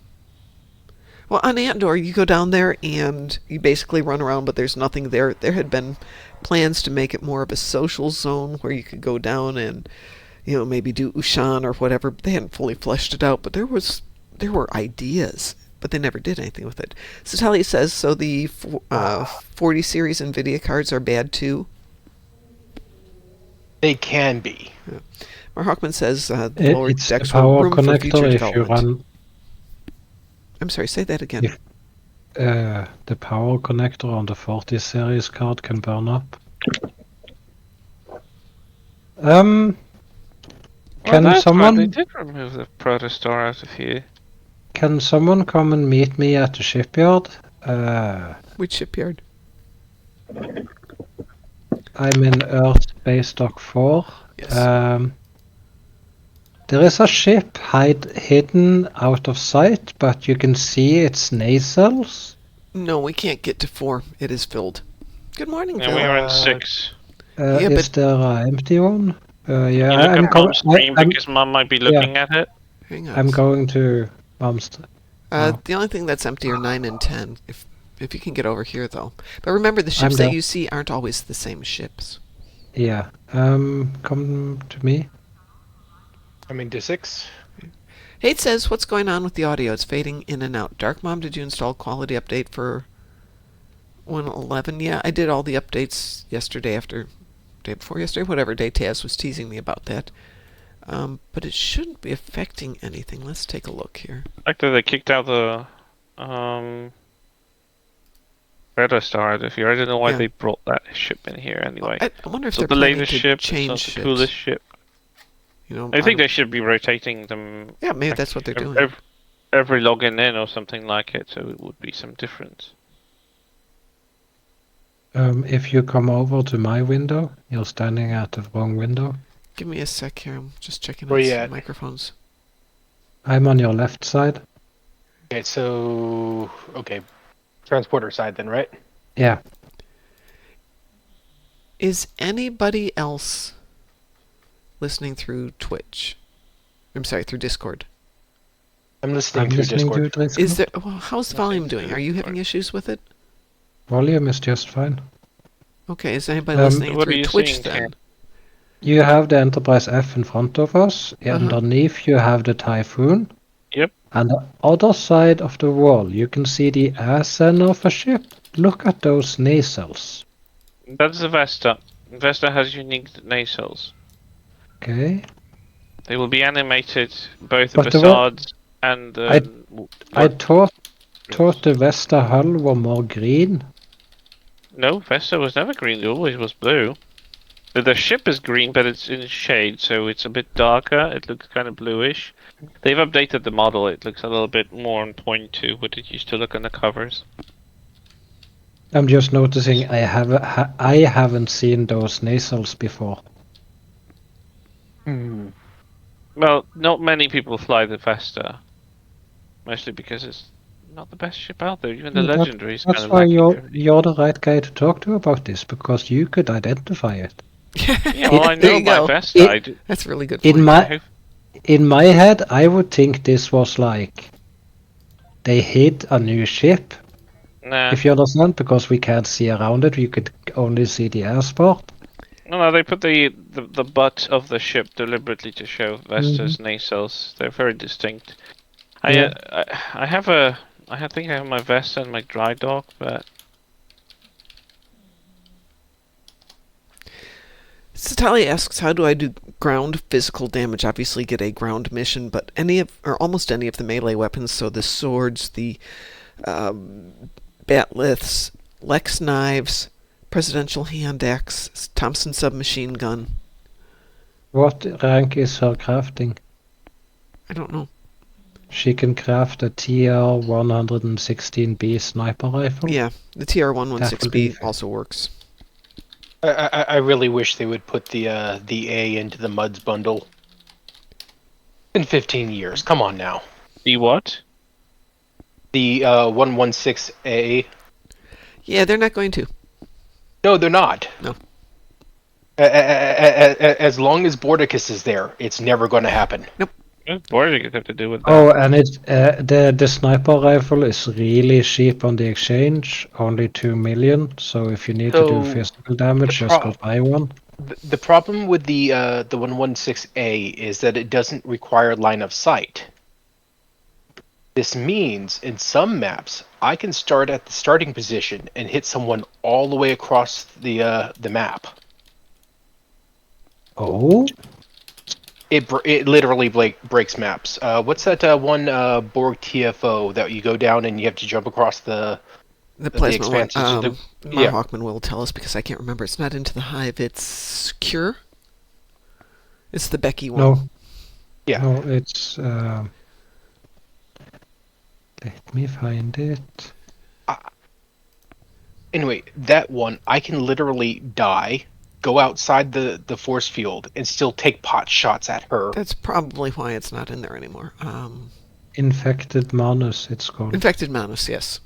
[SPEAKER 1] Well, on Andor, you go down there and you basically run around, but there's nothing there. There had been plans to make it more of a social zone where you could go down and, maybe do Ushan or whatever. They hadn't fully fleshed it out, but there were ideas, but they never did anything with it. So Talia says, so the 40 series NVIDIA cards are bad too.
[SPEAKER 5] They can be.
[SPEAKER 1] Mark Hockman says the lower
[SPEAKER 2] It's
[SPEAKER 1] decks
[SPEAKER 2] a
[SPEAKER 1] were
[SPEAKER 2] power
[SPEAKER 1] room for future
[SPEAKER 2] connector if you
[SPEAKER 1] development.
[SPEAKER 2] run.
[SPEAKER 1] I'm sorry, say that again.
[SPEAKER 2] the power connector on the 40 series card can burn up.
[SPEAKER 3] Well,
[SPEAKER 2] Can
[SPEAKER 3] that's
[SPEAKER 2] someone
[SPEAKER 3] right. They did remove the protostar out of here.
[SPEAKER 2] can someone come and meet me at the shipyard?
[SPEAKER 1] Which shipyard?
[SPEAKER 2] I'm in Earth Space Dock 4.
[SPEAKER 1] Yes.
[SPEAKER 2] There is a ship hidden out of sight, but you can see its nacelles.
[SPEAKER 1] No, we can't get to 4. It is filled. Good morning,
[SPEAKER 3] And
[SPEAKER 1] Phil.
[SPEAKER 3] we are in 6.
[SPEAKER 1] Yeah,
[SPEAKER 2] Is
[SPEAKER 1] but
[SPEAKER 2] there an empty one? Yeah,
[SPEAKER 3] You look
[SPEAKER 2] I'm
[SPEAKER 3] at
[SPEAKER 2] going.
[SPEAKER 3] Mom's stream because Mom might be looking at it.
[SPEAKER 1] hang on.
[SPEAKER 2] I'm going to Mom's. now.
[SPEAKER 1] The only thing that's empty are 9 and 10. If you can get over here, though. But remember, the
[SPEAKER 2] I'm
[SPEAKER 1] ships
[SPEAKER 2] there.
[SPEAKER 1] that you see aren't always the same ships.
[SPEAKER 2] Yeah. Come to me.
[SPEAKER 5] Coming to 6.
[SPEAKER 1] Hate says, what's going on with the audio? It's fading in and out. Dark Mom, did you install quality update for 1.11? Yeah, I did all the updates yesterday day before yesterday, whatever day Taz was teasing me about that. But it shouldn't be affecting anything. Let's take a look here.
[SPEAKER 3] Like that they kicked out the protostar out of here. I don't know why
[SPEAKER 1] Yeah.
[SPEAKER 3] they brought that ship in here anyway.
[SPEAKER 1] I wonder if
[SPEAKER 3] So
[SPEAKER 1] they're
[SPEAKER 3] the
[SPEAKER 1] planning
[SPEAKER 3] latest
[SPEAKER 1] to
[SPEAKER 3] ship,
[SPEAKER 1] change
[SPEAKER 3] it's not the
[SPEAKER 1] ships.
[SPEAKER 3] coolest ship.
[SPEAKER 1] You know,
[SPEAKER 3] I think they should be rotating them.
[SPEAKER 1] Yeah, maybe
[SPEAKER 3] like
[SPEAKER 1] that's what they're doing.
[SPEAKER 3] Every login in or something like it, so it would be some difference.
[SPEAKER 2] If you come over to my window, you're standing at the wrong window.
[SPEAKER 1] Give me a sec here. I'm just checking
[SPEAKER 5] Where
[SPEAKER 1] out
[SPEAKER 5] you
[SPEAKER 1] some
[SPEAKER 5] at?
[SPEAKER 1] microphones.
[SPEAKER 2] I'm on your left side.
[SPEAKER 5] Okay, so transporter side then, right?
[SPEAKER 2] Yeah.
[SPEAKER 1] Is anybody else listening through Twitch? I'm sorry, through Discord.
[SPEAKER 5] I'm listening
[SPEAKER 2] I'm
[SPEAKER 5] through
[SPEAKER 2] listening
[SPEAKER 5] Discord.
[SPEAKER 2] to Discord.
[SPEAKER 1] Is there? Well, how's the volume doing? Are you having issues with it?
[SPEAKER 2] Volume is just fine.
[SPEAKER 1] Okay, is anybody
[SPEAKER 2] Um,
[SPEAKER 1] listening
[SPEAKER 3] What are
[SPEAKER 1] through
[SPEAKER 3] you
[SPEAKER 1] Twitch
[SPEAKER 3] seeing,
[SPEAKER 1] then?
[SPEAKER 3] Ken?
[SPEAKER 2] You have the Enterprise F in front of us. Underneath you have the Typhoon.
[SPEAKER 3] Yep.
[SPEAKER 2] And the other side of the wall, you can see the ass end of a ship. Look at those nacelles.
[SPEAKER 3] That's the Vesta. Vesta has unique nacelles.
[SPEAKER 2] Okay.
[SPEAKER 3] They will be animated, both the
[SPEAKER 2] But the
[SPEAKER 3] facades and the...
[SPEAKER 2] I thought the Vesta hull were more green.
[SPEAKER 3] No, Vesta was never green, it always was blue. The ship is green, but it's in shade, so it's a bit darker. It looks kind of bluish. They've updated the model. It looks a little bit more on point to what it used to look on the covers.
[SPEAKER 2] I'm just noticing I haven't seen those nacelles before.
[SPEAKER 3] Well, not many people fly the Vesta. Mostly because it's not the best ship out there. Even the Legendary is kind
[SPEAKER 2] That's
[SPEAKER 3] of
[SPEAKER 2] why
[SPEAKER 3] lacking.
[SPEAKER 2] you're the right guy to talk to about this, because you could identify it.
[SPEAKER 3] Yeah, well, I
[SPEAKER 1] There
[SPEAKER 3] know
[SPEAKER 1] you
[SPEAKER 3] my
[SPEAKER 1] go.
[SPEAKER 3] Vesta. I do.
[SPEAKER 1] That's really good.
[SPEAKER 2] In
[SPEAKER 1] For you.
[SPEAKER 2] in my head, I would think this was like they hid a new ship.
[SPEAKER 3] Nah.
[SPEAKER 2] If you understand, because we can't see around it, you could only see the air part.
[SPEAKER 3] No, they put the butt of the ship deliberately to show Vesta's nacelles. They're very distinct. I think I have my Vesta and my dry dock, but
[SPEAKER 1] Satali asks, how do I do ground physical damage? Obviously get a ground mission, but almost any of the melee weapons, so the swords, the batliths, Lex knives, presidential hand axe, Thompson submachine gun.
[SPEAKER 2] What rank is her crafting?
[SPEAKER 1] I don't know.
[SPEAKER 2] She can craft a TR 116B sniper rifle.
[SPEAKER 1] Yeah, the TR-116B
[SPEAKER 2] Definitely.
[SPEAKER 1] also works.
[SPEAKER 5] I really wish they would put the A into the Muds bundle. In 15 years, come on now.
[SPEAKER 3] the what?
[SPEAKER 5] The 116A.
[SPEAKER 3] Yeah,
[SPEAKER 1] they're not going to.
[SPEAKER 5] No, they're not.
[SPEAKER 1] No.
[SPEAKER 5] As long as Bordicus is there, it's never going to happen.
[SPEAKER 1] Nope.
[SPEAKER 3] What more does it have to do with that?
[SPEAKER 2] Oh, and it's the sniper rifle is really cheap on the exchange, only 2 million. So if you need to do
[SPEAKER 5] So,
[SPEAKER 2] physical damage,
[SPEAKER 5] the
[SPEAKER 2] just go buy one.
[SPEAKER 5] The problem with the 116A is that it doesn't require line of sight. This means in some maps I can start at the starting position and hit someone all the way across the map.
[SPEAKER 2] Oh,
[SPEAKER 5] It literally breaks maps. What's that one Borg TFO that you go down and you have to jump across the
[SPEAKER 1] plasma one.
[SPEAKER 5] expanses of the
[SPEAKER 1] Mar Hawkman will tell us because I can't remember. It's not Into the Hive. It's Cure. It's the Becky one.
[SPEAKER 2] No.
[SPEAKER 5] Yeah.
[SPEAKER 2] No, it's. Let me find it.
[SPEAKER 5] Anyway, that one, I can literally die, go outside the force field, and still take pot shots at her.
[SPEAKER 1] That's probably why it's not in there anymore.
[SPEAKER 2] Infected Manus, it's called.
[SPEAKER 1] Infected Manus, yes.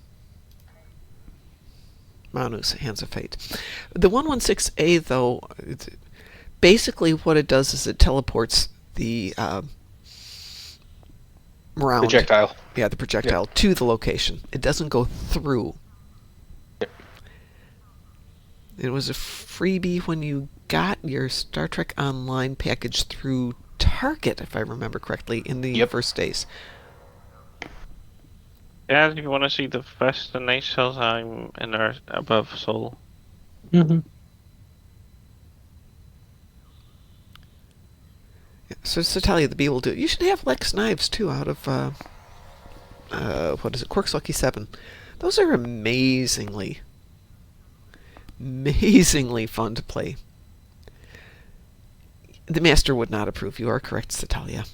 [SPEAKER 1] Manus, Hands of Fate. The 116A, though, basically what it does is it teleports the round.
[SPEAKER 5] Projectile.
[SPEAKER 1] Yeah, the projectile to the location. It doesn't go through. It was a freebie when you got your Star Trek Online package through Target, if I remember correctly, in the first days.
[SPEAKER 3] Yeah, if you want to see the best nacelles, I'm in there above Sol.
[SPEAKER 2] Mm-hmm.
[SPEAKER 1] So to tell you, the B will do it. You should have Lex knives too, out of what is it, Quark's Lucky 7. Those are amazingly fun to play. The Master would not approve. You are correct, Satalia.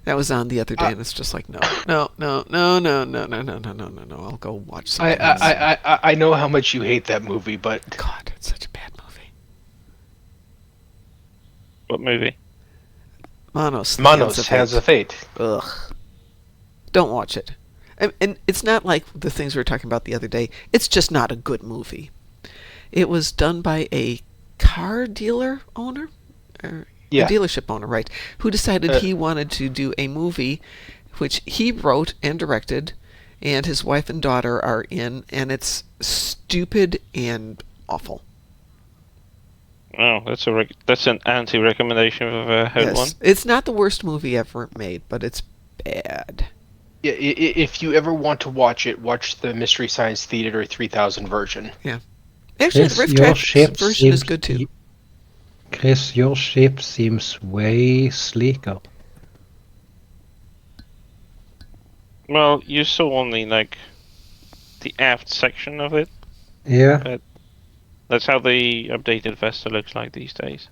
[SPEAKER 1] That was on the other day, and it's just like, no. I'll go watch something else.
[SPEAKER 5] I know how much you hate that movie, but
[SPEAKER 1] God, it's such a bad movie.
[SPEAKER 3] What movie?
[SPEAKER 1] Manos,
[SPEAKER 5] Hands of Fate.
[SPEAKER 1] Ugh. Don't watch it. And it's not like the things we were talking about the other day. It's just not a good movie. It was done by a car dealer owner? A dealership owner, right, who decided he wanted to do a movie which he wrote and directed, and his wife and daughter are in, and it's stupid and awful.
[SPEAKER 3] Oh, that's an anti-recommendation if I've ever heard one.
[SPEAKER 1] It's not the worst movie ever made, but it's bad.
[SPEAKER 5] Yeah, if you ever want to watch it, watch the Mystery Science Theater 3000 version.
[SPEAKER 1] Yeah. Actually, the Rift Tracks version is good too.
[SPEAKER 2] Chris, your ship seems way sleeker.
[SPEAKER 3] Well, you saw only like the aft section of it.
[SPEAKER 2] Yeah.
[SPEAKER 3] But that's how the updated Vesta looks like these days.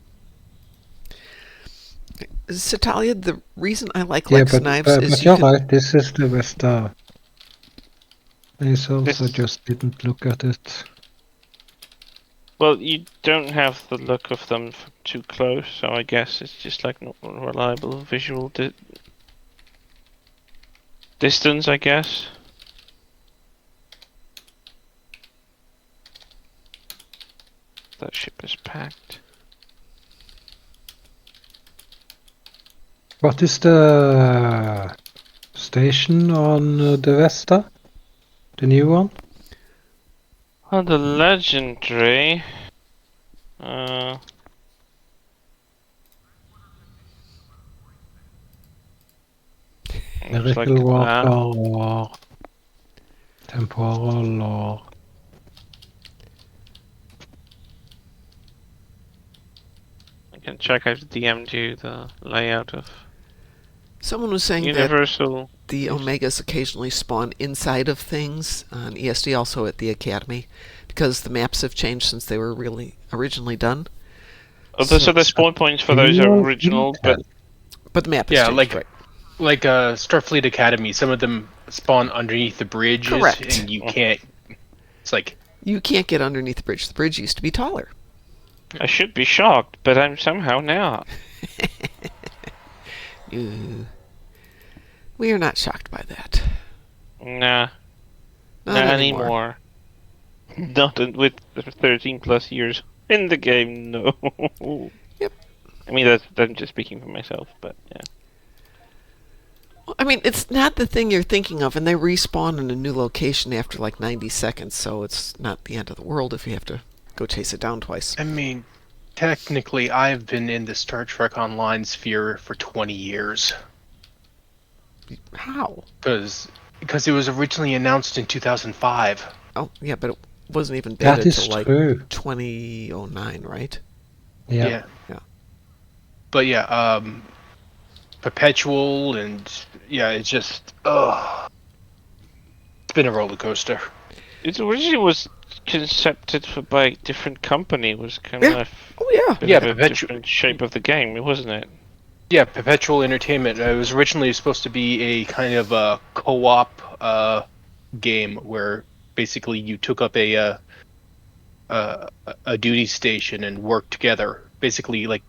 [SPEAKER 1] Satalia, the reason I like Lex knives is
[SPEAKER 2] but you're right. This is the Vesta. I also just didn't look at it.
[SPEAKER 3] Well, you don't have the look of them too close, so I guess it's just like not a reliable visual distance, I guess. That ship is packed.
[SPEAKER 2] What is the station on the Vesta? The new one?
[SPEAKER 3] On the legendary,
[SPEAKER 2] Miracle Walker or Temporal or...
[SPEAKER 3] I can check. I've DM'd you the layout of
[SPEAKER 1] Someone was saying
[SPEAKER 3] Universal.
[SPEAKER 1] That the Omegas occasionally spawn inside of things on ESD, also at the Academy, because the maps have changed since they were really originally done.
[SPEAKER 3] So the spawn points for those are original, but
[SPEAKER 1] the map has changed,
[SPEAKER 5] like Starfleet Academy. Some of them spawn underneath the bridges,
[SPEAKER 1] correct,
[SPEAKER 5] and you can't. It's like
[SPEAKER 1] you can't get underneath the bridge. The bridge used to be taller.
[SPEAKER 3] I should be shocked, but I'm somehow not.
[SPEAKER 1] We are not shocked by that.
[SPEAKER 3] Nah.
[SPEAKER 1] Not
[SPEAKER 3] anymore. Not with 13 plus years in the game, no.
[SPEAKER 1] Yep.
[SPEAKER 3] I mean, I'm just speaking for myself, but yeah.
[SPEAKER 1] Well, I mean, it's not the thing you're thinking of, and they respawn in a new location after like 90 seconds, so it's not the end of the world if you have to go chase it down twice.
[SPEAKER 5] I mean, technically, I've been in the Star Trek Online sphere for 20 years.
[SPEAKER 1] How?
[SPEAKER 5] Because it was originally announced in 2005.
[SPEAKER 1] Oh, yeah, but it wasn't even beta
[SPEAKER 2] That is
[SPEAKER 1] until like
[SPEAKER 2] true.
[SPEAKER 1] 2009, right?
[SPEAKER 2] Yeah.
[SPEAKER 5] But yeah, Perpetual and it's just it's been a roller coaster.
[SPEAKER 3] It originally was concepted by a different company. It was kind
[SPEAKER 1] Yeah.
[SPEAKER 3] of
[SPEAKER 1] Oh yeah.
[SPEAKER 3] bit
[SPEAKER 5] Yeah,
[SPEAKER 3] of a
[SPEAKER 5] Perpetual.
[SPEAKER 3] different shape of the game, wasn't it?
[SPEAKER 5] Yeah, Perpetual Entertainment. It was originally supposed to be a kind of a co-op game where basically you took up a duty station and worked together, basically like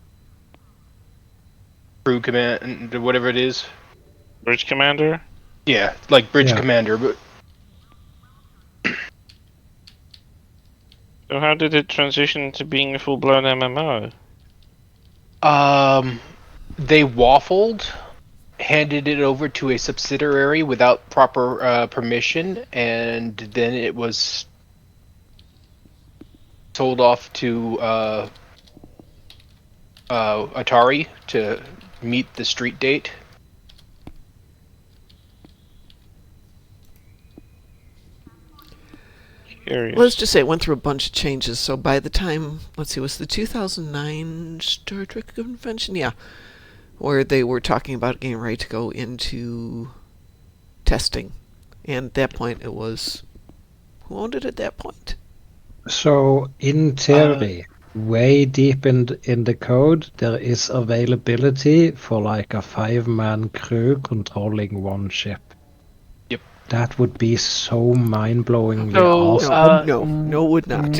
[SPEAKER 5] crew command, whatever it is.
[SPEAKER 3] Bridge Commander.
[SPEAKER 5] Yeah, like Bridge
[SPEAKER 2] Yeah.
[SPEAKER 5] Commander. But
[SPEAKER 3] So how did it transition to being a full-blown MMO?
[SPEAKER 5] they waffled, handed it over to a subsidiary without proper permission, and then it was sold off to Atari to meet the street date.
[SPEAKER 3] Curious.
[SPEAKER 1] Let's just say it went through a bunch of changes. So by the time, let's see, was the 2009 Star Trek convention? Yeah, where they were talking about getting ready to go into testing, and at that point it was who owned it at that point?
[SPEAKER 2] So in theory, way deep in the code, there is availability for like a 5-man crew controlling one ship.
[SPEAKER 5] Yep.
[SPEAKER 2] That would be so mind-blowingly
[SPEAKER 5] So
[SPEAKER 2] awesome.
[SPEAKER 1] No, it would not.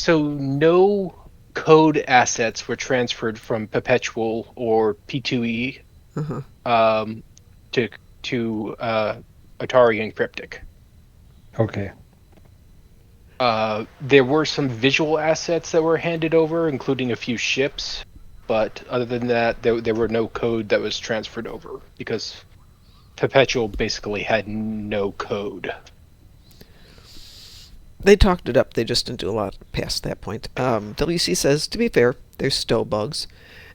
[SPEAKER 5] No code assets were transferred from Perpetual or P2E
[SPEAKER 1] Uh-huh.
[SPEAKER 5] to Atari and Cryptic.
[SPEAKER 2] Okay.
[SPEAKER 5] There were some visual assets that were handed over, including a few ships, but other than that, there were no code that was transferred over because Perpetual basically had no code.
[SPEAKER 1] They talked it up. They just didn't do a lot past that point. WC says, to be fair, there's still bugs,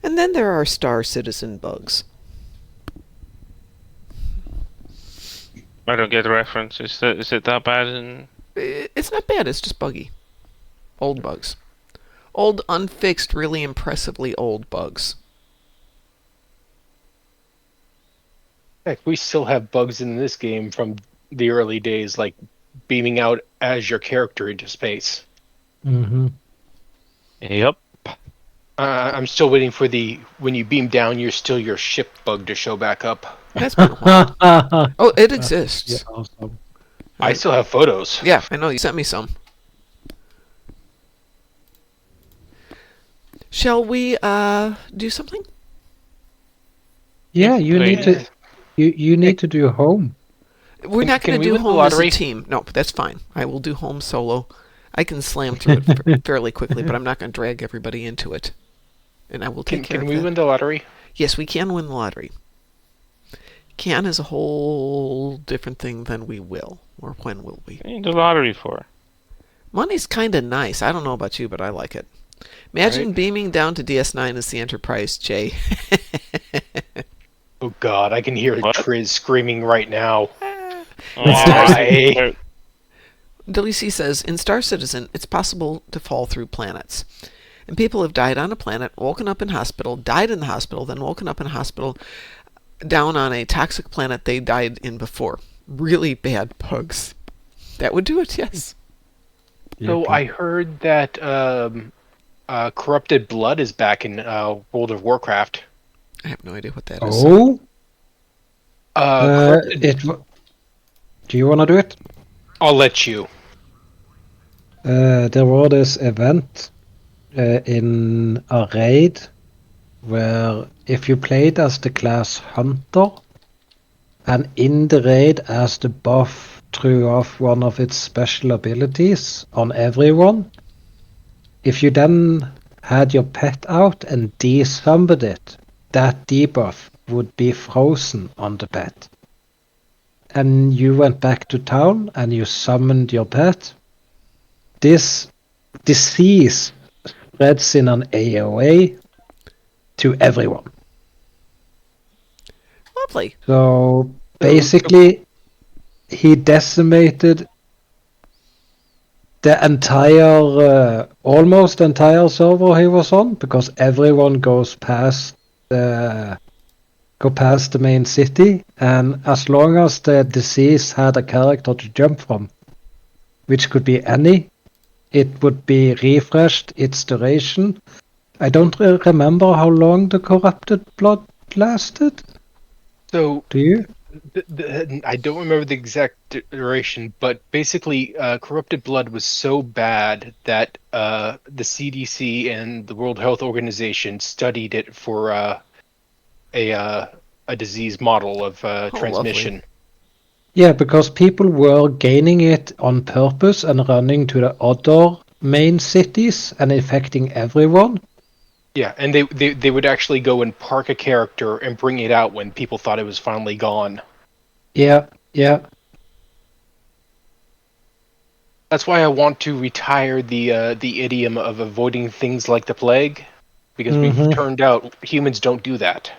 [SPEAKER 1] and then there are Star Citizen bugs.
[SPEAKER 3] I don't get the reference. Is it that bad?
[SPEAKER 1] It's not bad. It's just buggy. Old bugs. Old, unfixed, really impressively old bugs.
[SPEAKER 5] Heck, we still have bugs in this game from the early days, like beaming out as your character into space.
[SPEAKER 2] Mm-hmm.
[SPEAKER 3] Yep.
[SPEAKER 5] I'm still waiting for when you beam down, you're still your ship bug to show back up.
[SPEAKER 1] That's been a while. Oh, it exists.
[SPEAKER 2] Yeah, awesome.
[SPEAKER 5] I still have photos.
[SPEAKER 1] Yeah, I know. You sent me some. Shall we do something?
[SPEAKER 2] Yeah, you
[SPEAKER 3] Play.
[SPEAKER 2] need to you need to do home.
[SPEAKER 1] We're not
[SPEAKER 5] Can
[SPEAKER 1] going to
[SPEAKER 5] we
[SPEAKER 1] do
[SPEAKER 5] win the
[SPEAKER 1] home as a
[SPEAKER 5] lottery?
[SPEAKER 1] team. No, that's fine. I will do home solo. I can slam through it fairly quickly, but I'm not going to drag everybody into it. And I will take care
[SPEAKER 5] Can
[SPEAKER 1] of
[SPEAKER 5] we
[SPEAKER 1] that.
[SPEAKER 5] win the lottery?
[SPEAKER 1] Yes, we can win the lottery. Can is a whole different thing than we will. Or when will we?
[SPEAKER 3] What do you need the lottery for?
[SPEAKER 1] Money's kind of nice. I don't know about you, but I like it. Imagine
[SPEAKER 5] Right.
[SPEAKER 1] beaming down to DS9 as the Enterprise, Jay.
[SPEAKER 5] Oh God, I can hear
[SPEAKER 3] What?
[SPEAKER 5] Triz screaming right now.
[SPEAKER 3] Why?
[SPEAKER 1] WC says, in Star Citizen, it's possible to fall through planets. And people have died on a planet, woken up in hospital, died in the hospital, then woken up in a hospital, down on a toxic planet they died in before. Really bad bugs. That would do it, yes.
[SPEAKER 5] So I heard that corrupted blood is back in World of Warcraft.
[SPEAKER 1] I have no idea what that is.
[SPEAKER 2] Oh,
[SPEAKER 5] Corrupted,
[SPEAKER 2] do you want to do it?
[SPEAKER 5] I'll let you.
[SPEAKER 2] There was this event in a raid where if you played as the class Hunter, and in the raid as the buff threw off one of its special abilities on everyone, if you then had your pet out and desummoned it, that debuff would be frozen on the pet. And you went back to town and you summoned your pet. This disease spreads in an AOA to everyone.
[SPEAKER 1] Lovely.
[SPEAKER 2] So basically, he decimated the entire, almost entire server he was on, because everyone goes past the main city, and as long as the disease had a character to jump from, which could be any, it would be refreshed its duration. I don't remember how long the corrupted blood lasted.
[SPEAKER 5] So
[SPEAKER 2] Do you?
[SPEAKER 5] I don't remember the exact duration, but basically, corrupted blood was so bad that the CDC and the World Health Organization studied it for a disease model of transmission.
[SPEAKER 1] Lovely.
[SPEAKER 2] Yeah, because people were gaining it on purpose and running to the other main cities and infecting everyone.
[SPEAKER 5] Yeah, and they would actually go and park a character and bring it out when people thought it was finally gone.
[SPEAKER 2] Yeah.
[SPEAKER 5] That's why I want to retire the idiom of avoiding things like the plague, because we've turned out humans don't do that.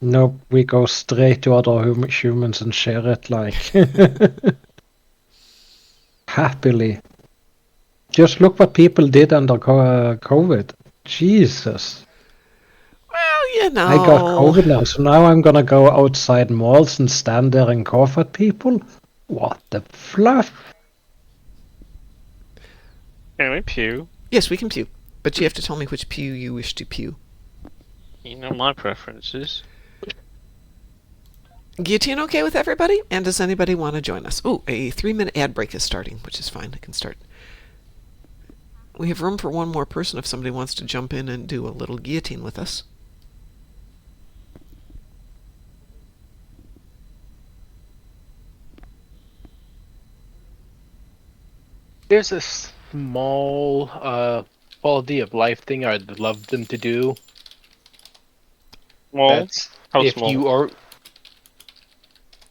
[SPEAKER 2] No, we go straight to other humans and share it like happily. Just look what people did under COVID. Jesus.
[SPEAKER 1] Well, you know.
[SPEAKER 2] I got COVID now, so now I'm gonna go outside malls and stand there and cough at people? What the fluff?
[SPEAKER 3] Can we pew?
[SPEAKER 1] Yes, we can pew. But you have to tell me which pew you wish to pew.
[SPEAKER 3] You know my preferences.
[SPEAKER 1] Guillotine okay with everybody? And does anybody want to join us? Oh, a 3-minute ad break is starting, which is fine. I can start. We have room for one more person if somebody wants to jump in and do a little guillotine with us.
[SPEAKER 5] There's a small quality of life thing I'd love them to do.
[SPEAKER 3] Small?
[SPEAKER 5] That's
[SPEAKER 3] How
[SPEAKER 5] if
[SPEAKER 3] small?
[SPEAKER 5] you are.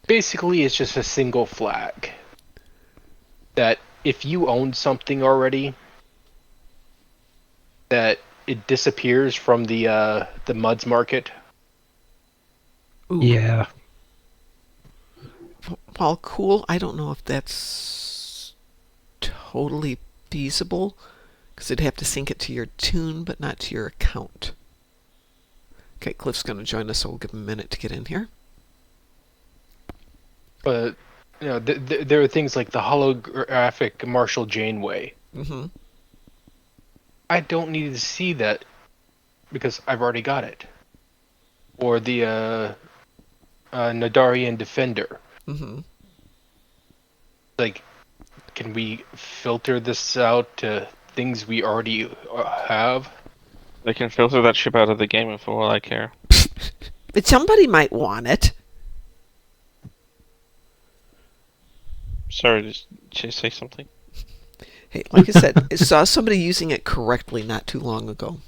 [SPEAKER 5] Basically, it's just a single flag. That if you own something already, that it disappears from the Muds market.
[SPEAKER 1] Ooh.
[SPEAKER 2] Yeah.
[SPEAKER 1] While cool, I don't know if that's totally feasible, because it'd have to sync it to your tune, but not to your account. Okay, Cliff's going to join us, so we'll give him a minute to get in here.
[SPEAKER 5] But there are things like the holographic Marshall Janeway.
[SPEAKER 1] Mm-hmm.
[SPEAKER 5] I don't need to see that because I've already got it. Or the Nadarian Defender.
[SPEAKER 1] Mm-hmm.
[SPEAKER 5] Like, can we filter this out to things we already have?
[SPEAKER 3] They can filter that ship out of the game for all I care.
[SPEAKER 1] But somebody might want it.
[SPEAKER 3] Sorry, did you say something?
[SPEAKER 1] Hey, like I said, I saw somebody using it correctly not too long ago.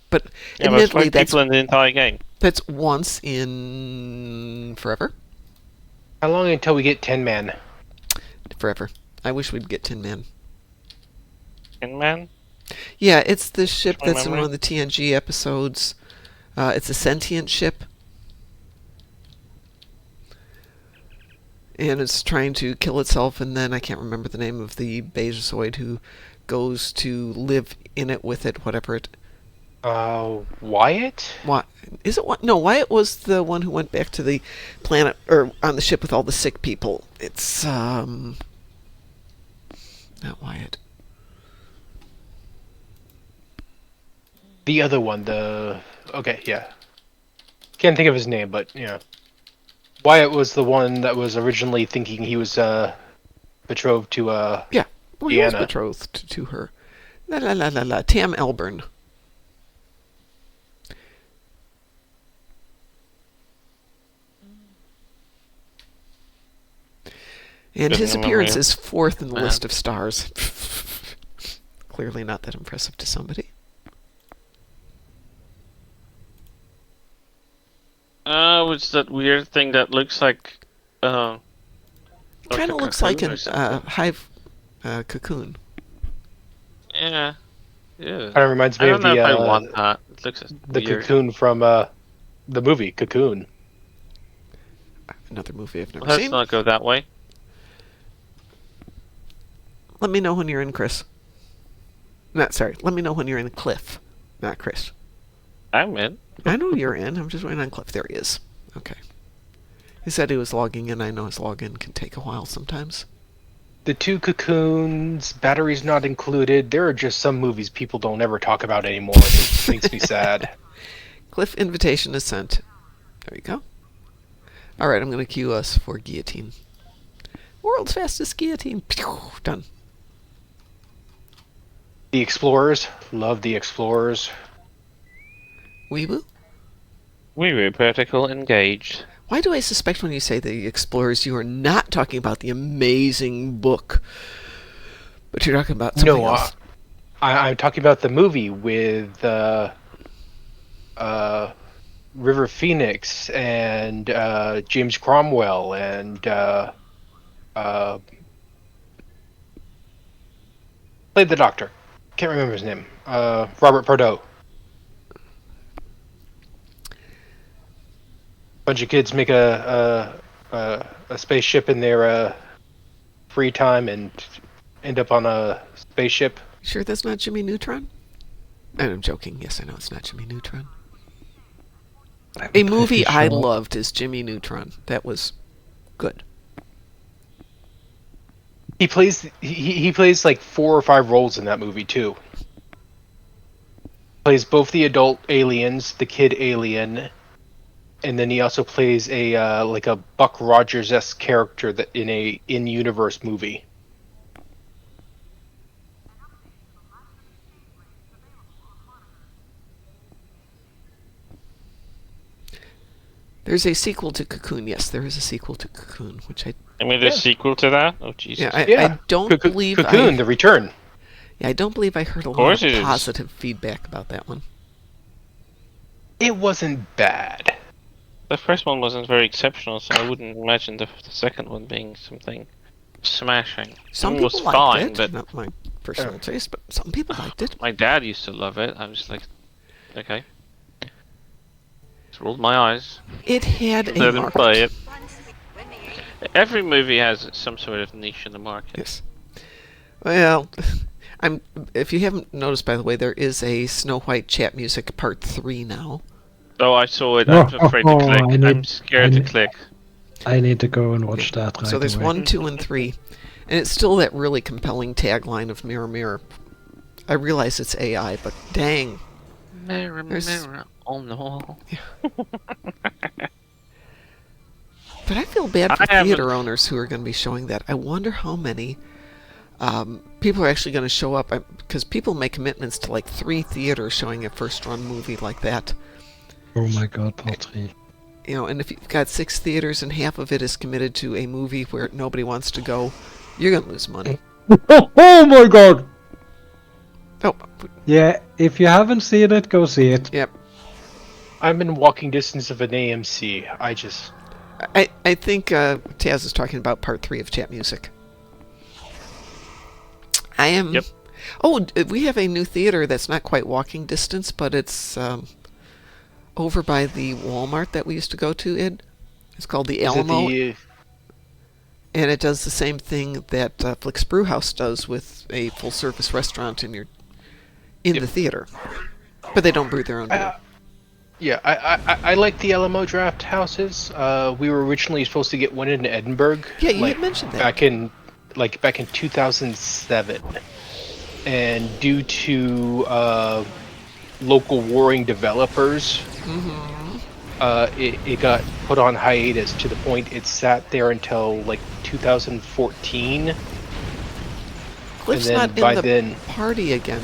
[SPEAKER 1] But
[SPEAKER 3] Yeah,
[SPEAKER 1] admittedly,
[SPEAKER 3] that's 5 people in the entire game.
[SPEAKER 1] that's once in forever.
[SPEAKER 5] How long until we get 10 man?
[SPEAKER 1] Forever. I wish we'd get Tin Man.
[SPEAKER 3] Tin Man?
[SPEAKER 1] Yeah, it's the ship
[SPEAKER 3] My
[SPEAKER 1] that's in one
[SPEAKER 3] memory?
[SPEAKER 1] of the TNG episodes. It's a sentient ship. And it's trying to kill itself, and then I can't remember the name of the Betazoid who goes to live in it with it, whatever it...
[SPEAKER 5] Wyatt?
[SPEAKER 1] What is it? What? No, Wyatt was the one who went back to the planet or on the ship with all the sick people. It's not Wyatt.
[SPEAKER 5] The other one, okay, yeah. Can't think of his name, but yeah. Wyatt was the one that was originally thinking he was betrothed to
[SPEAKER 1] Yeah, well, he was
[SPEAKER 5] Deanna.
[SPEAKER 1] betrothed to her. La la la la la. Tam Elburn. And
[SPEAKER 3] Good
[SPEAKER 1] his
[SPEAKER 3] memory.
[SPEAKER 1] appearance is fourth in the
[SPEAKER 3] Man.
[SPEAKER 1] list of stars. Clearly not that impressive to somebody.
[SPEAKER 3] It's that weird thing that looks like,
[SPEAKER 1] Kind
[SPEAKER 3] a
[SPEAKER 1] of looks like
[SPEAKER 3] cocoon
[SPEAKER 1] an
[SPEAKER 3] or something.
[SPEAKER 1] hive cocoon.
[SPEAKER 3] Yeah.
[SPEAKER 5] Kind of reminds
[SPEAKER 3] I
[SPEAKER 5] me
[SPEAKER 3] don't
[SPEAKER 5] of
[SPEAKER 3] know
[SPEAKER 5] the
[SPEAKER 3] if I want that. It looks
[SPEAKER 5] the
[SPEAKER 3] weird.
[SPEAKER 5] cocoon from the movie Cocoon.
[SPEAKER 1] Another movie I've never
[SPEAKER 3] Let's
[SPEAKER 1] seen.
[SPEAKER 3] not go that way.
[SPEAKER 1] Let me know when you're in, Chris. Not sorry. Let me know when you're in, Cliff, not Chris.
[SPEAKER 3] I'm in.
[SPEAKER 1] I know you're in. I'm just waiting on Cliff. There he is. Okay. He said he was logging in. I know his login can take a while sometimes.
[SPEAKER 5] The 2 Cocoons, batteries not included. There are just some movies people don't ever talk about anymore. And it makes me sad.
[SPEAKER 1] Cliff, invitation is sent. There you go. All right, I'm going to cue us for guillotine. World's fastest guillotine. Pew! Done.
[SPEAKER 5] The Explorers. Love the Explorers.
[SPEAKER 1] Weeboo?
[SPEAKER 3] We were protocol engaged.
[SPEAKER 1] Why do I suspect when you say the Explorers you are not talking about the amazing book, but you're talking about something else?
[SPEAKER 5] I'm talking about the movie with River Phoenix and James Cromwell and played the Doctor. Can't remember his name. Robert Pardo. Bunch of kids make a spaceship in their free time and end up on a spaceship.
[SPEAKER 1] Sure that's not Jimmy Neutron? And I'm joking. Yes, I know it's not Jimmy Neutron. A movie I loved is Jimmy Neutron. That was good.
[SPEAKER 5] He plays like 4 or 5 roles in that movie too. Plays both the adult aliens, the kid alien, and then he also plays a like a Buck Rogers-esque character that in a in-universe movie.
[SPEAKER 1] There's a sequel to Cocoon. Yes, there is a sequel to Cocoon, which I
[SPEAKER 3] there's a sequel to that? Oh, Jesus.
[SPEAKER 1] yeah, I don't believe
[SPEAKER 5] Cocoon, The Return.
[SPEAKER 1] Yeah, I don't believe I heard a lot
[SPEAKER 3] course
[SPEAKER 1] of
[SPEAKER 3] it is.
[SPEAKER 1] positive feedback about that one.
[SPEAKER 5] It wasn't bad.
[SPEAKER 3] The first one wasn't very exceptional, so I wouldn't imagine the second one being something smashing.
[SPEAKER 1] Some
[SPEAKER 3] It was
[SPEAKER 1] people liked
[SPEAKER 3] fine,
[SPEAKER 1] it.
[SPEAKER 3] but
[SPEAKER 1] Not my personal taste, but some people liked it.
[SPEAKER 3] my dad used to love it. I was like, okay. Just rolled my eyes.
[SPEAKER 1] It had a
[SPEAKER 3] Let him
[SPEAKER 1] market.
[SPEAKER 3] play it. Every movie has some sort of niche in the market.
[SPEAKER 1] Yes. Well, if you haven't noticed, by the way, there is a Snow White chat music part 3 now.
[SPEAKER 3] Oh, I saw it. I'm afraid to click. I'm scared to click.
[SPEAKER 2] I need to go and watch that right
[SPEAKER 1] So there's
[SPEAKER 2] away.
[SPEAKER 1] 1, 2, and 3. And it's still that really compelling tagline of Mirror, Mirror. I realize it's AI, but dang.
[SPEAKER 3] Mirror,
[SPEAKER 1] There's-
[SPEAKER 3] mirror on the wall.
[SPEAKER 1] But I feel bad for
[SPEAKER 3] I haven't-
[SPEAKER 1] theater owners who are going to be showing that. I wonder how many people are actually going to show up, because people make commitments to like 3 theaters showing a first-run movie like that.
[SPEAKER 2] Oh my god, part 3.
[SPEAKER 1] You know, and if you've got 6 theaters and half of it is committed to a movie where nobody wants to go, you're going to lose money.
[SPEAKER 2] Oh my god!
[SPEAKER 1] Oh,
[SPEAKER 2] Yeah, if you haven't seen it, go see it.
[SPEAKER 1] yep.
[SPEAKER 5] I'm in walking distance of an AMC.
[SPEAKER 1] I think Taz is talking about part 3 of chat music. I am.
[SPEAKER 3] Yep.
[SPEAKER 1] Oh, we have a new theater that's not quite walking distance, but it's over by the Walmart that we used to go to, Ed. It's called the
[SPEAKER 5] Is it
[SPEAKER 1] Alamo,
[SPEAKER 5] the
[SPEAKER 1] and it does the same thing that Flick's Brewhouse does with a full-service restaurant in the theater. But they don't brew their own beer.
[SPEAKER 5] Yeah, I like the Alamo Draft Houses. We were originally supposed to get one in Edinburgh.
[SPEAKER 1] Yeah, you had mentioned that.
[SPEAKER 5] Back in 2007, and due to local warring developers, it got put on hiatus to the point it sat there until like 2014.
[SPEAKER 1] Cliff's
[SPEAKER 5] and then
[SPEAKER 1] not
[SPEAKER 5] by
[SPEAKER 1] in the
[SPEAKER 5] then-
[SPEAKER 1] party again.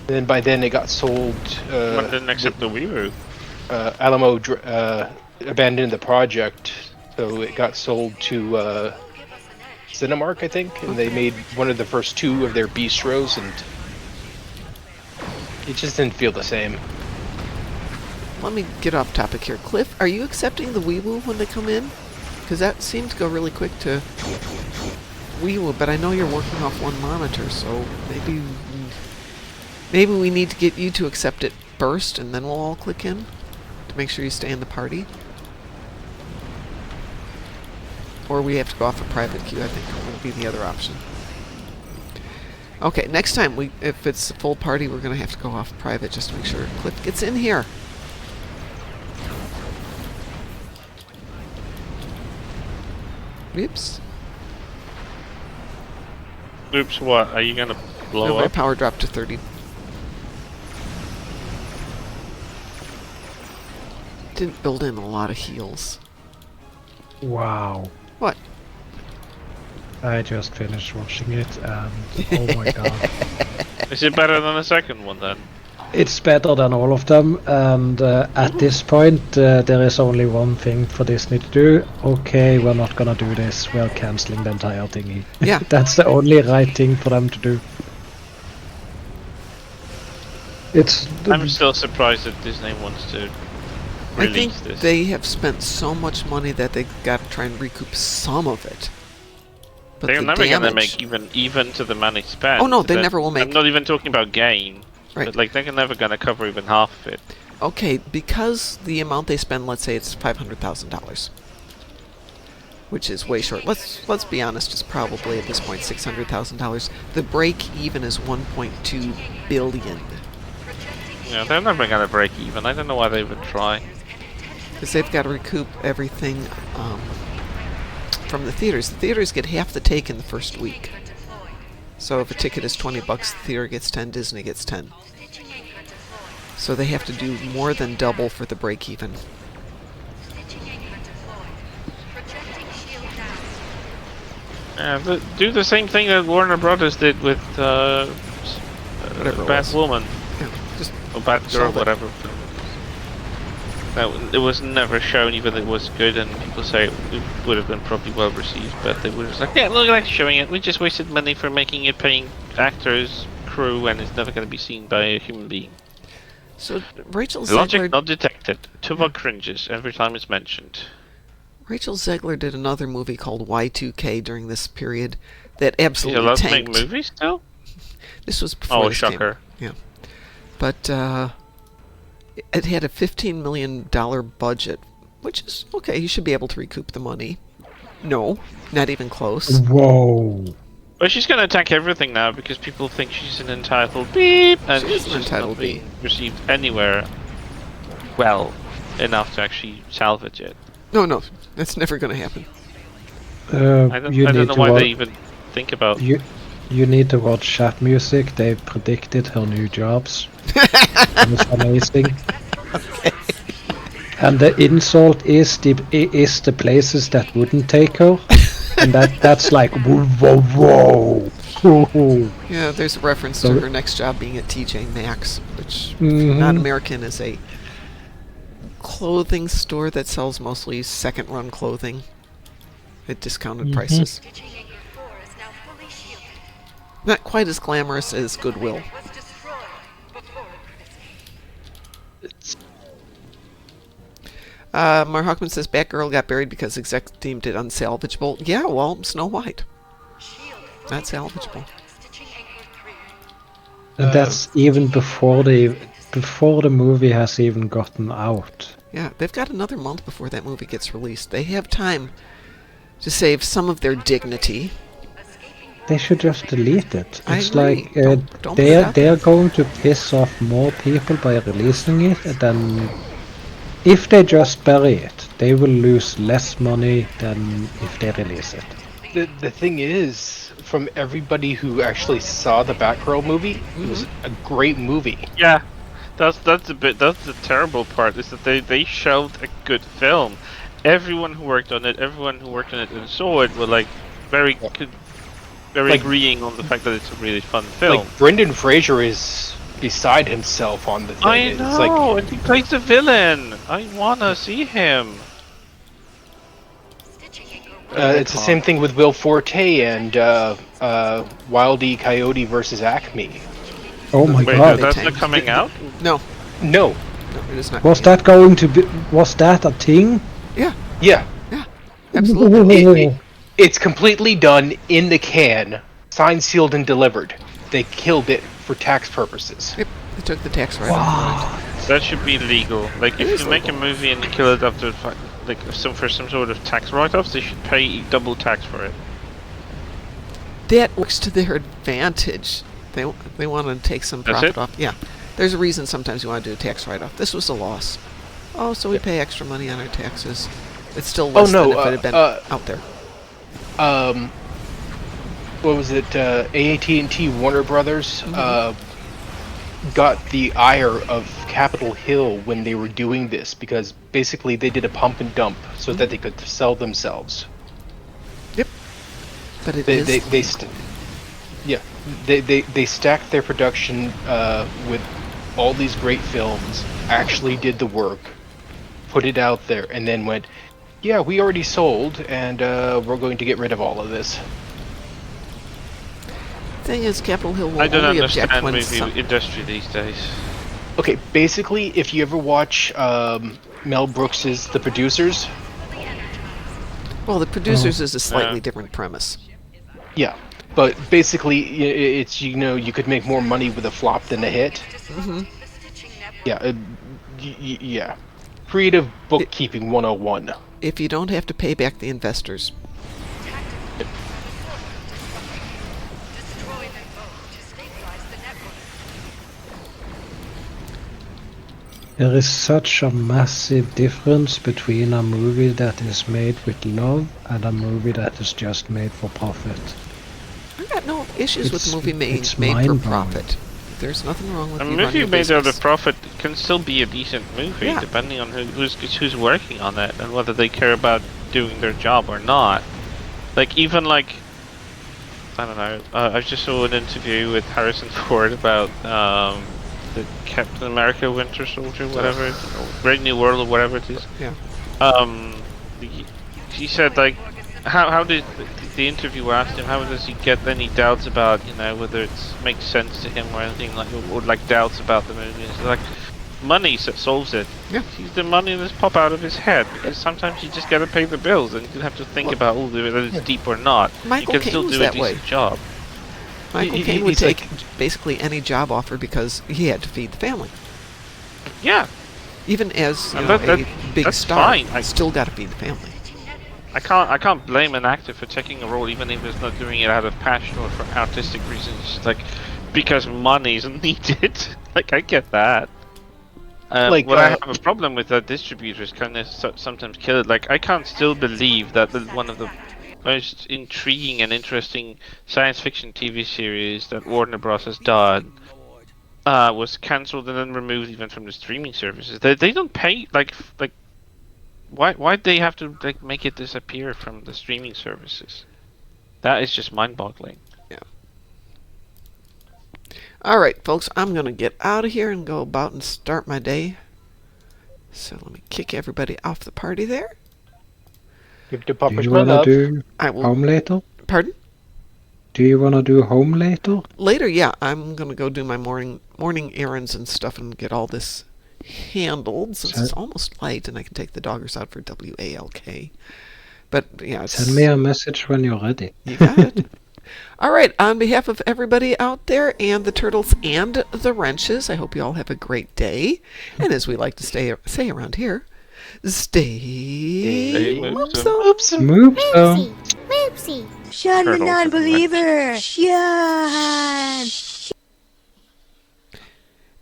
[SPEAKER 5] And then by then it got sold.
[SPEAKER 3] But didn't accept the Wii
[SPEAKER 5] Alamo abandoned the project, so it got sold to Cinemark, I think, and they made one of the first 2 of their bistros, and it just didn't feel the same.
[SPEAKER 1] Let me get off topic here. Cliff, are you accepting the Wii when they come in? Because that seemed to go really quick to Wii, but I know you're working off one monitor, so maybe we need to get you to accept it first, and then we'll all click in to make sure you stay in the party. Or we have to go off a private queue, I think would be the other option. Okay, next time if it's a full party, we're gonna have to go off private just to make sure Cliff gets in here. Oops.
[SPEAKER 3] Oops, what? Are you gonna blow
[SPEAKER 1] No, my
[SPEAKER 3] up?
[SPEAKER 1] power dropped to 30. Didn't build in a lot of heals.
[SPEAKER 2] Wow.
[SPEAKER 1] What?
[SPEAKER 2] I just finished watching it, and oh my god.
[SPEAKER 3] Is it better than the second one then?
[SPEAKER 2] It's better than all of them, and at this point, there is only one thing for Disney to do. Okay, we're not gonna do this, we're cancelling the entire thingy.
[SPEAKER 1] Yeah.
[SPEAKER 2] That's the only right thing for them to do. It's...
[SPEAKER 3] I'm still surprised that Disney wants to
[SPEAKER 1] I think
[SPEAKER 3] release this.
[SPEAKER 1] they have spent so much money that they got to try and recoup some of it. But
[SPEAKER 3] They're
[SPEAKER 1] the
[SPEAKER 3] never gonna
[SPEAKER 1] damage-
[SPEAKER 3] make even to the money spent.
[SPEAKER 1] Oh, no, they
[SPEAKER 3] but
[SPEAKER 1] never will make-
[SPEAKER 3] I'm not even talking about gain.
[SPEAKER 1] Right.
[SPEAKER 3] But like they're never gonna cover even half of it.
[SPEAKER 1] Okay, because the amount they spend, let's say it's $500,000, which is way short. Let's be honest, it's probably at this point $600,000. The break even is 1.2 billion.
[SPEAKER 3] Yeah, they're never gonna break even. I don't know why they would try.
[SPEAKER 1] Because they've got to recoup everything from the theaters. The theaters get half the take in the first week. So if a ticket is $20, the theater gets 10, Disney gets 10. So they have to do more than double for the break even.
[SPEAKER 3] Do the same thing that Warner Brothers did with
[SPEAKER 1] Whatever it was.
[SPEAKER 3] Batwoman
[SPEAKER 1] Yeah, just
[SPEAKER 3] or Batgirl,
[SPEAKER 1] Sold it.
[SPEAKER 3] whatever. No, it was never shown, even though it was good, and people say it would have been probably well received, but they were just like, yeah, look at showing it. We just wasted money for making it, paying actors, crew, and it's never going to be seen by a human being.
[SPEAKER 1] so Rachel
[SPEAKER 3] Logic
[SPEAKER 1] Zegler.
[SPEAKER 3] not detected. Tuvok cringes every time it's mentioned.
[SPEAKER 1] Rachel Zegler did another movie called Y2K during this period that
[SPEAKER 3] Is
[SPEAKER 1] absolutely
[SPEAKER 3] allowed to make
[SPEAKER 1] tanked.
[SPEAKER 3] movies still?
[SPEAKER 1] This was before
[SPEAKER 3] Oh,
[SPEAKER 1] this came.
[SPEAKER 3] shocker.
[SPEAKER 1] Yeah, but it had a $15 million budget, which is okay. You should be able to recoup the money. No, not even close.
[SPEAKER 2] Whoa.
[SPEAKER 3] Well, she's going to attack everything now because people think she's an entitled beep, and
[SPEAKER 1] She is
[SPEAKER 3] she's
[SPEAKER 1] an
[SPEAKER 3] just
[SPEAKER 1] entitled
[SPEAKER 3] not being received anywhere well enough to actually salvage it.
[SPEAKER 1] No, that's never going to happen.
[SPEAKER 3] I don't
[SPEAKER 2] You
[SPEAKER 3] know
[SPEAKER 2] need to
[SPEAKER 3] why
[SPEAKER 2] watch.
[SPEAKER 3] they even think about.
[SPEAKER 2] You need to watch Chat Music. They predicted her new jobs. And it's amazing. And the insult is the places that wouldn't take her, and that's like whoa.
[SPEAKER 1] Yeah, there's a reference
[SPEAKER 2] So-
[SPEAKER 1] to her next job being at TJ Maxx, which,
[SPEAKER 2] Mhm.
[SPEAKER 1] not American, is a clothing store that sells mostly second-run clothing at discounted prices. Not quite as glamorous as Goodwill. Mar Hockman says Batgirl got buried because execs deemed it unsalvageable. Yeah, well, Snow White. Not salvageable.
[SPEAKER 2] And that's even before the movie has even gotten out.
[SPEAKER 1] Yeah, they've got another month before that movie gets released. They have time to save some of their dignity.
[SPEAKER 2] They should just delete it.
[SPEAKER 1] I
[SPEAKER 2] It's
[SPEAKER 1] agree.
[SPEAKER 2] like
[SPEAKER 1] Don't put it out
[SPEAKER 2] they're going to piss off more people by releasing it than if they just bury it. They will lose less money than if they release it.
[SPEAKER 5] The thing is, from everybody who actually saw the Batgirl movie, it was a great movie.
[SPEAKER 3] Yeah, that's the terrible part is that they shelved a good film. Everyone who worked on it and saw it were like very
[SPEAKER 5] Like-
[SPEAKER 3] agreeing on the fact that it's a really fun film.
[SPEAKER 5] Like Brendan Fraser is beside himself on the thing.
[SPEAKER 3] I
[SPEAKER 5] It's
[SPEAKER 3] know,
[SPEAKER 5] like
[SPEAKER 3] and he plays the villain. I wanna see him.
[SPEAKER 5] it's the same thing with Will Forte and Wile E. Coyote versus Acme.
[SPEAKER 2] Oh my
[SPEAKER 3] Wait,
[SPEAKER 2] god!
[SPEAKER 3] that's
[SPEAKER 1] They
[SPEAKER 3] not
[SPEAKER 1] tanked.
[SPEAKER 3] coming out?
[SPEAKER 1] No,
[SPEAKER 5] No,
[SPEAKER 1] no, it is not.
[SPEAKER 2] Was that going to be? Was that a thing?
[SPEAKER 1] Yeah,
[SPEAKER 5] yeah,
[SPEAKER 1] absolutely.
[SPEAKER 5] it's completely done in the can, signed, sealed, and delivered. They killed it for tax purposes.
[SPEAKER 1] Yep, they took the tax write off
[SPEAKER 3] That should be legal. Like,
[SPEAKER 1] It
[SPEAKER 3] if
[SPEAKER 1] is
[SPEAKER 3] you make a
[SPEAKER 1] legal.
[SPEAKER 3] movie and you kill it after, like, for some sort of tax write-offs, they should pay double tax for it.
[SPEAKER 1] That works to their advantage. They want to take some
[SPEAKER 3] That's
[SPEAKER 1] profit
[SPEAKER 3] it?
[SPEAKER 1] off. Yeah, there's a reason sometimes you want to do a tax write-off. This was a loss. Oh, so we pay extra money on our taxes. It's still less than if it had been out there.
[SPEAKER 5] What was it? AT&T Warner Brothers got the ire of Capitol Hill when they were doing this because basically they did a pump and dump so that they could sell themselves.
[SPEAKER 1] Yep. But it
[SPEAKER 5] They
[SPEAKER 1] is.
[SPEAKER 5] they stacked their production with all these great films, actually did the work, put it out there, and then went, yeah, we already sold, and we're going to get rid of all of this.
[SPEAKER 1] Thing is, Capitol Hill will
[SPEAKER 3] I don't
[SPEAKER 1] only object
[SPEAKER 3] understand
[SPEAKER 1] when
[SPEAKER 3] movie industry these days.
[SPEAKER 5] Okay, basically, if you ever watch Mel Brooks's The Producers,
[SPEAKER 1] Well, the producers is a slightly
[SPEAKER 3] Yeah.
[SPEAKER 1] different premise.
[SPEAKER 5] yeah, but basically, it's you could make more money with a flop than a hit. Yeah, yeah. Creative bookkeeping 101.
[SPEAKER 1] If you don't have to pay back the investors.
[SPEAKER 2] There is such a massive difference between a movie that is made with love and a movie that is just made for profit.
[SPEAKER 1] I've got no issues with
[SPEAKER 2] It's-
[SPEAKER 1] a movie made
[SPEAKER 2] it's
[SPEAKER 1] for
[SPEAKER 2] mind-blowing.
[SPEAKER 1] profit. There's nothing wrong with
[SPEAKER 3] A
[SPEAKER 1] you running
[SPEAKER 3] movie
[SPEAKER 1] your
[SPEAKER 3] made out of
[SPEAKER 1] business.
[SPEAKER 3] profit can still be a decent movie,
[SPEAKER 1] Yeah.
[SPEAKER 3] depending on who's working on it and whether they care about doing their job or not. Like even like, I don't know. I just saw an interview with Harrison Ford about the Captain America Winter Soldier, whatever, or Brave New World or whatever it is.
[SPEAKER 1] Yeah.
[SPEAKER 3] He said like, how did the interviewer asked him how does he get any doubts about whether it makes sense to him or anything or like doubts about the movie? It's like money solves it.
[SPEAKER 1] Yeah.
[SPEAKER 3] He's the money just pop out of his head because sometimes you just gotta pay the bills and you don't have to think about whether it's deep or not.
[SPEAKER 1] Michael
[SPEAKER 3] you can
[SPEAKER 1] Caine
[SPEAKER 3] still
[SPEAKER 1] was
[SPEAKER 3] do a
[SPEAKER 1] that way.
[SPEAKER 3] decent job.
[SPEAKER 1] Michael
[SPEAKER 5] He-
[SPEAKER 1] Caine would
[SPEAKER 5] he's
[SPEAKER 1] take
[SPEAKER 5] like-
[SPEAKER 1] basically any job offer because he had to feed the family.
[SPEAKER 3] Yeah.
[SPEAKER 1] Even as
[SPEAKER 3] And
[SPEAKER 1] a
[SPEAKER 3] that-
[SPEAKER 1] big
[SPEAKER 3] that's
[SPEAKER 1] star,
[SPEAKER 3] fine.
[SPEAKER 1] still got to feed the family.
[SPEAKER 3] I can't blame an actor for taking a role even if it's not doing it out of passion or for artistic reasons. Like because money's needed. Like I get that.
[SPEAKER 5] Like,
[SPEAKER 3] What I have a problem with that distributors kind of sometimes kill it. Like I can't still believe that one of the most intriguing and interesting science fiction TV series that Warner Bros. Has done was cancelled and then removed even from the streaming services. They don't pay like why'd they have to like make it disappear from the streaming services? That is just mind-boggling.
[SPEAKER 1] All right, folks, I'm going to get out of here and go about and start my day. So let me kick everybody off the party there.
[SPEAKER 5] Give the
[SPEAKER 2] Do
[SPEAKER 5] puppers
[SPEAKER 2] you
[SPEAKER 5] my
[SPEAKER 2] wanna
[SPEAKER 5] love.
[SPEAKER 2] do
[SPEAKER 1] I will.
[SPEAKER 2] home later?
[SPEAKER 1] Pardon?
[SPEAKER 2] Do you wanna do home later?
[SPEAKER 1] Later, yeah, I'm going to go do my morning errands and stuff and get all this handled since
[SPEAKER 2] Sure.
[SPEAKER 1] it's almost light and I can take the doggers out for WALK. But yeah, it's,
[SPEAKER 2] Send me a message when you're ready.
[SPEAKER 1] you got it. All right, on behalf of everybody out there and the turtles and the wrenches, I hope you all have a great day. And as we like to say around here, stay moopsome.
[SPEAKER 2] Move
[SPEAKER 7] Moopsy! Moopsy!
[SPEAKER 8] Shun the
[SPEAKER 3] Turtles and
[SPEAKER 8] non-believer! Shun!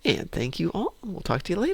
[SPEAKER 1] And thank you all. We'll talk to you later.